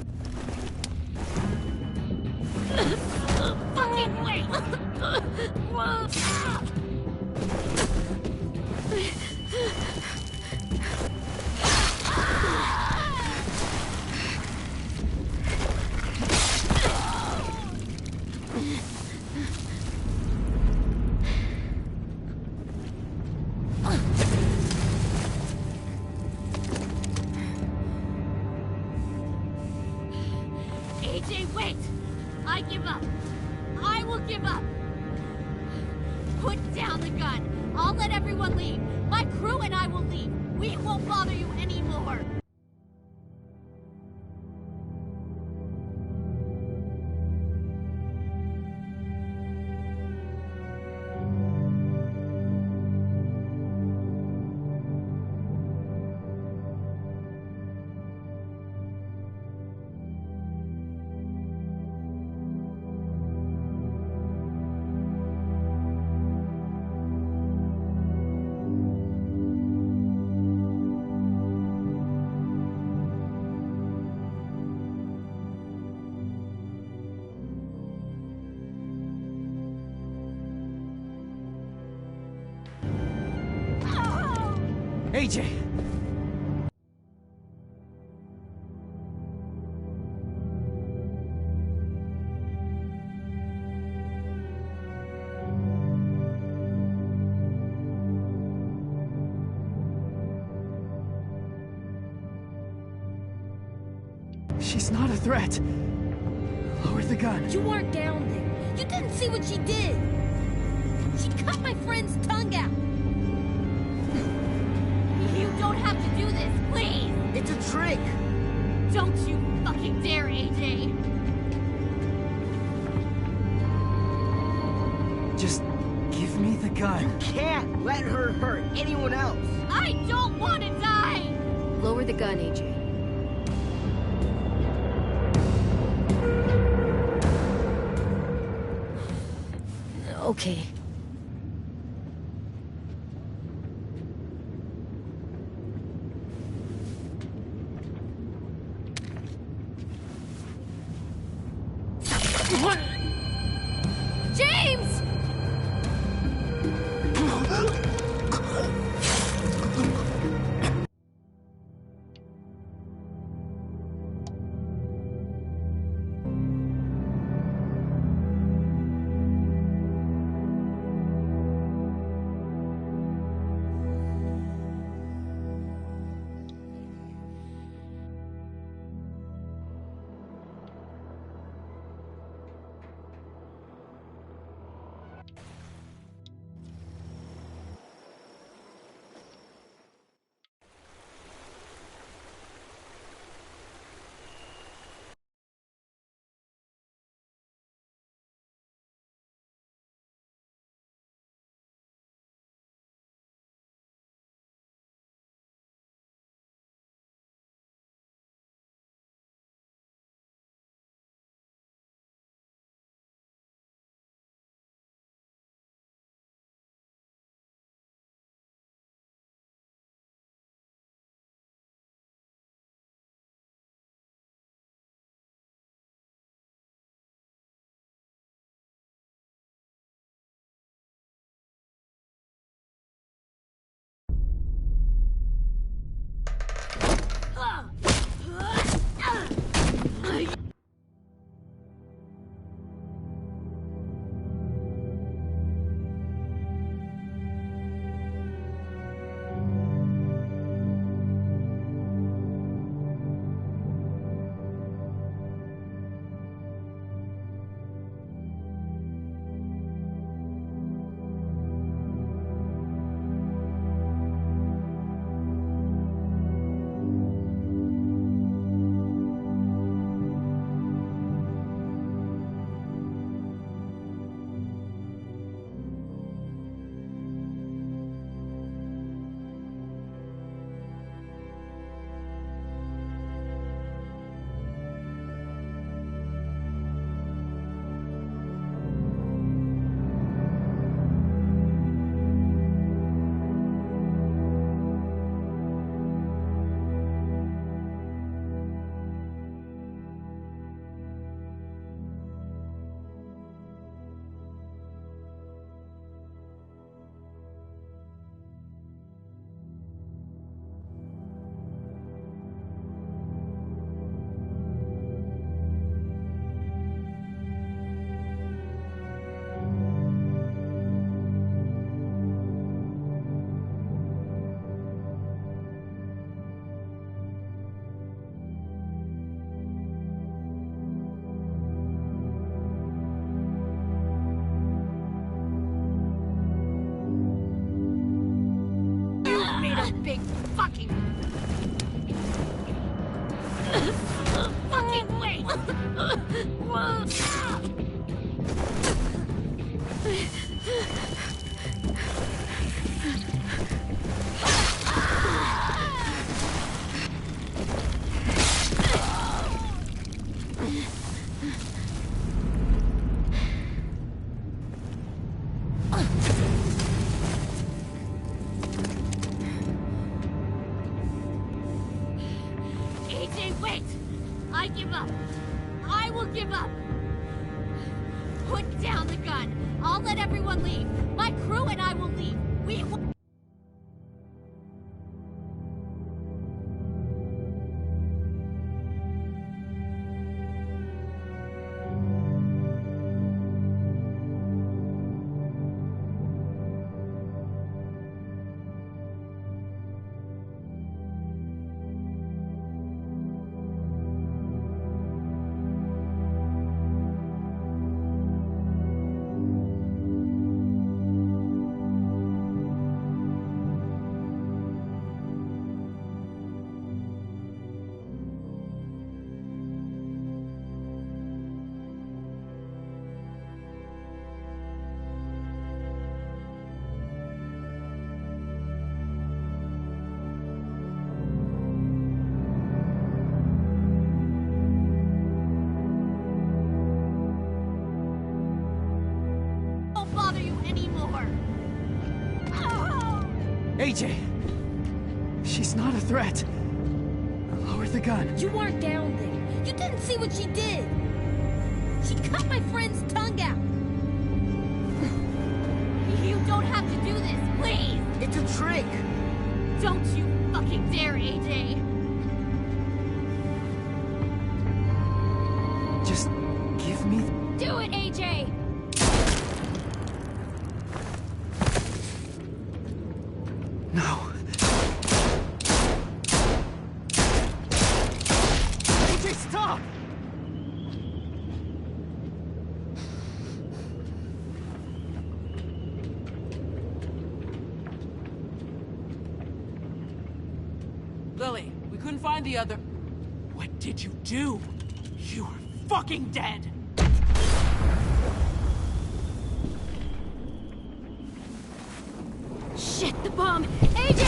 S3: fucking wait! AJ, wait! I give up. I will give up. Put down the gun. I'll let everyone leave. My crew and I will leave. We won't bother you anymore.
S7: AJ! She's not a threat. Lower the gun.
S4: You weren't down there. You didn't see what she did. She cut my friend's tongue out.
S3: You don't have to do this, please!
S9: It's a trick!
S3: Don't you fucking dare, AJ!
S7: Just give me the gun.
S9: You can't let her hurt anyone else!
S3: I don't want to die!
S1: Lower the gun, AJ.
S4: Okay.
S3: James!
S1: Fucking wait! AJ, wait! I give up. I will give up. Put down the gun. I'll let everyone leave. My crew and I will leave. We will... bother you anymore.
S7: AJ! She's not a threat. Lower the gun.
S4: You weren't down there. You didn't see what she did. She cut my friend's tongue out.
S1: You don't have to do this, please!
S9: It's a trick!
S1: Don't you fucking dare, AJ!
S7: Just give me...
S1: Do it, AJ!
S7: No. AJ, stop!
S15: Lily, we couldn't find the other... What did you do? You are fucking dead!
S1: Shit, the bomb! AJ!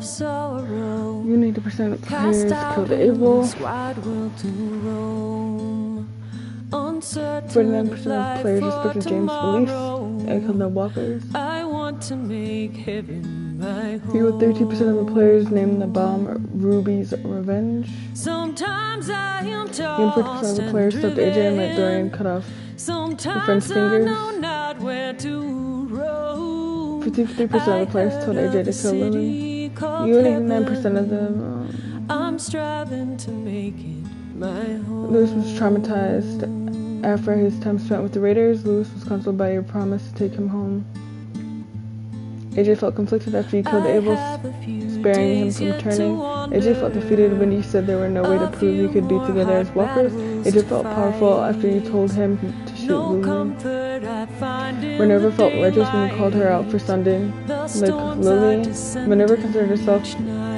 S6: So, you need to present players killed Abel. 49% of players respected James' beliefs and killed no walkers. You with 30% of the players named the bomb Ruby's Revenge. And 50% of the players stopped AJ and let Dorian cut off her friend's fingers. 53% of the players told AJ to kill Lily. You and 89% of them. Lewis was traumatized after his time spent with the Raiders. Lewis was consoled by your promise to take him home. AJ felt conflicted after you killed Abel, sparing him from turning. AJ felt defeated when you said there were no way to prove you could be together as walkers. AJ felt powerful after you told him to shoot Lily. Minerva felt righteous when you called her out for Sunday. Like Lily, Minerva considered herself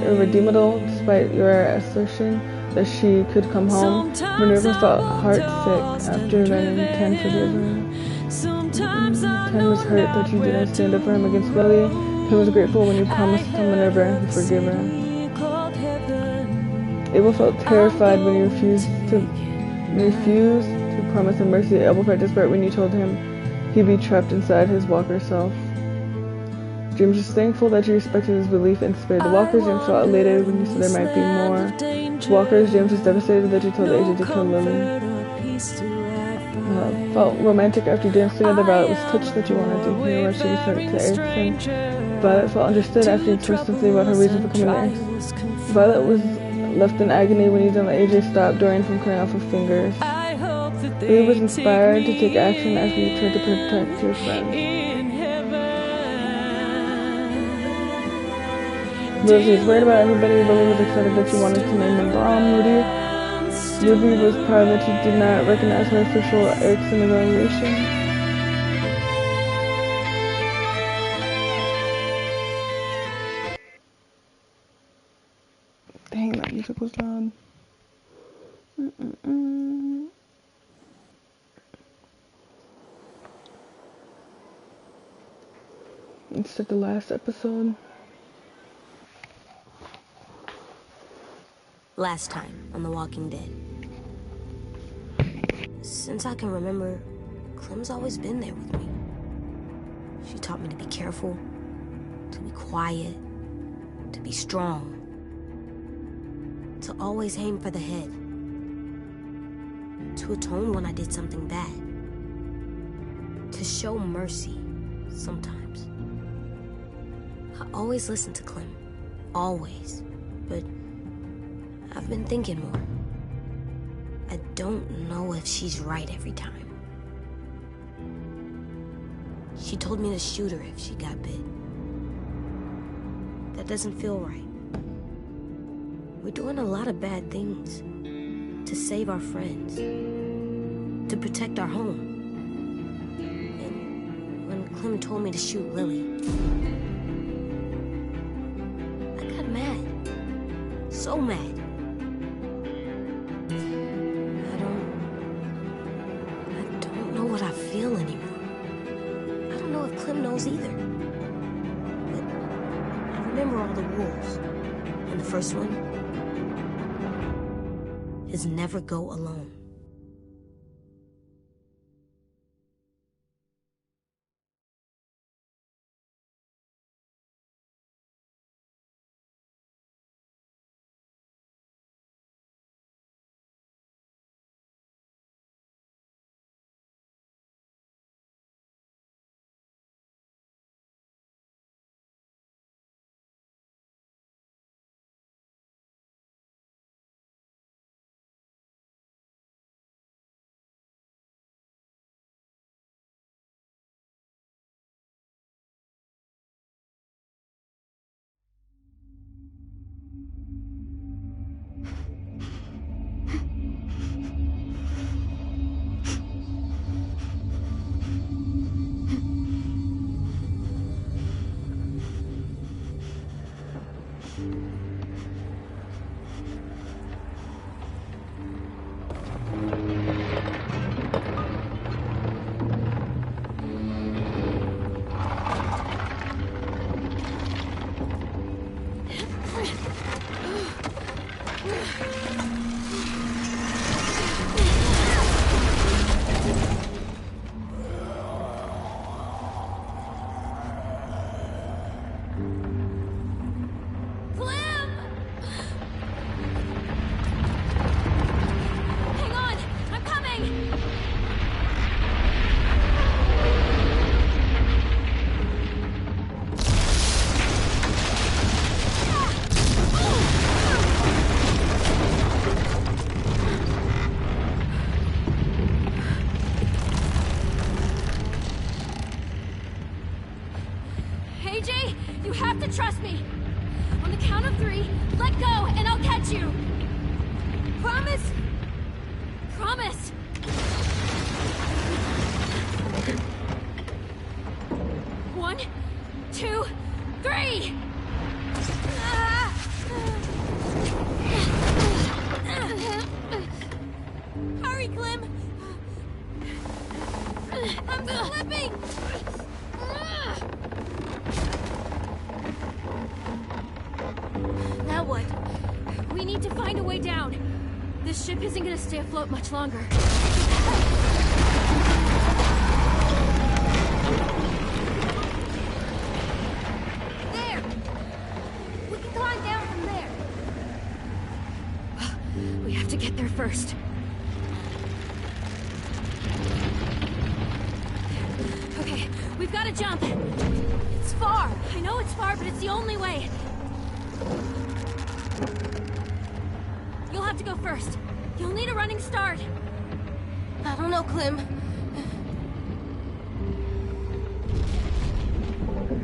S6: irredeemable despite your assertion that she could come home. Minerva felt heartsick after running 10 for the other. 10 was hurt that you didn't stand up for him against Lily. 10 was grateful when you promised to tell Minerva and forgive her. Abel felt terrified when you refused to promise him mercy. Abel felt desperate when you told him he'd be trapped inside his walker self. James was thankful that you respected his belief and spared the walkers. James felt elated when you said there might be more walkers. James was devastated that you told AJ to kill Lily. Felt romantic after you danced together. Violet was touched that you wanted to hear what she was sent to Erickson. Violet felt understood after you told Cynthia about her reason for coming to Erickson. Violet was left in agony when you didn't let AJ stop Dorian from cutting off her fingers. Lee was inspired to take action as he tried to protect your friend. Rosie was worried about everybody. Lily was excited that she wanted to name him Brom. Ruby was proud that she did not recognize her official Erickson evaluation. Dang, that music was loud. It's the last episode.
S4: Last time on The Walking Dead. Since I can remember, Clem's always been there with me. She taught me to be careful, to be quiet, to be strong, to always aim for the head, to atone when I did something bad, to show mercy sometimes. I always listen to Clem, always, but I've been thinking more. I don't know if she's right every time. She told me to shoot her if she got bit. That doesn't feel right. We're doing a lot of bad things to save our friends, to protect our home. And when Clem told me to shoot Lily, I got mad. So mad. I don't know what I feel anymore. I don't know if Clem knows either. But I remember all the rules. And the first one is never go alone.
S1: Trust me. On the count of 3, let go and I'll catch you. Promise? Promise. 1, 2, 3. Hurry, Clem. I'm slipping. Now what? We need to find a way down. This ship isn't gonna stay afloat much longer. There! We can climb down from there. We have to get there first. Okay, we've got to jump. It's far. I know it's far, but it's the only way. You'll have to go first. You'll need a running start.
S4: I don't know, Clem.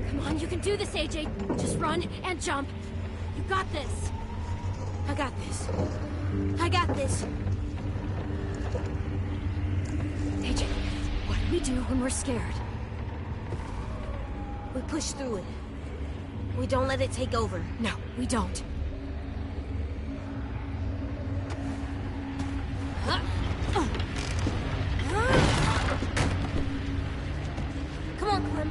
S1: Come on, you can do this, AJ. Just run and jump. You got this.
S4: I got this. I got this.
S1: AJ, what do we do when we're scared?
S4: We push through it. We don't let it take over.
S1: No, we don't.
S4: Come on, Clem.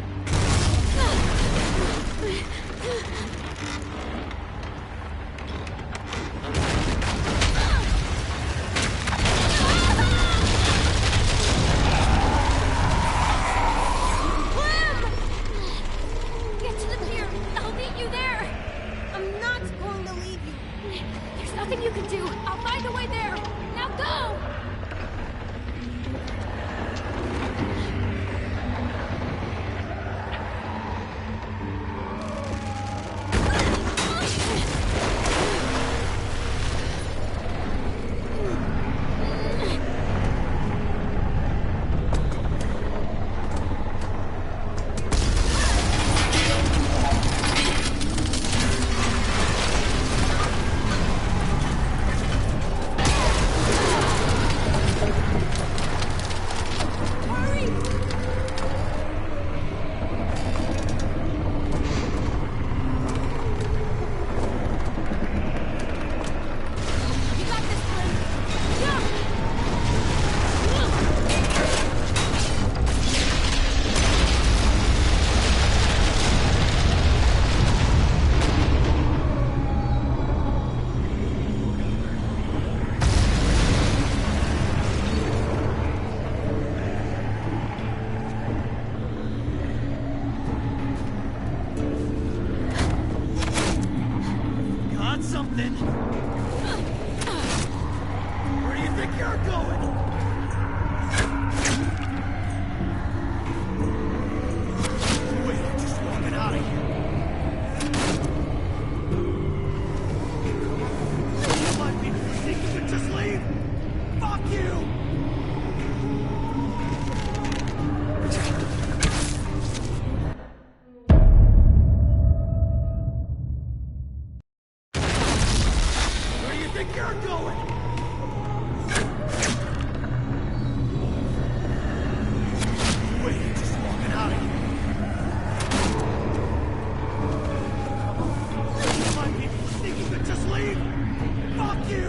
S1: Get to the pier. I'll meet you there.
S4: I'm not going to leave you.
S1: There's nothing you can do. I'll find a way there. Now go!
S14: Something. Where do you think you're going? Wait, I'm just walking out of here. You might be thinking you could just leave. Fuck you! You're going! Wait, I'm just walking out of here. You might be thinking you could just leave. Fuck you!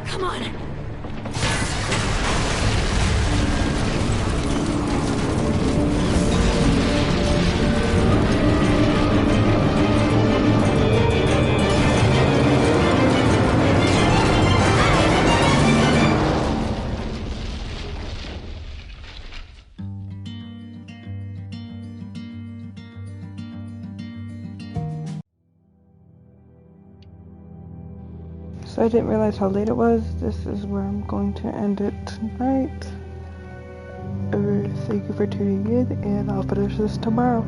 S1: Come on.
S6: So I didn't realize how late it was. This is where I'm going to end it tonight. Thank you for tuning in, and I'll finish this tomorrow.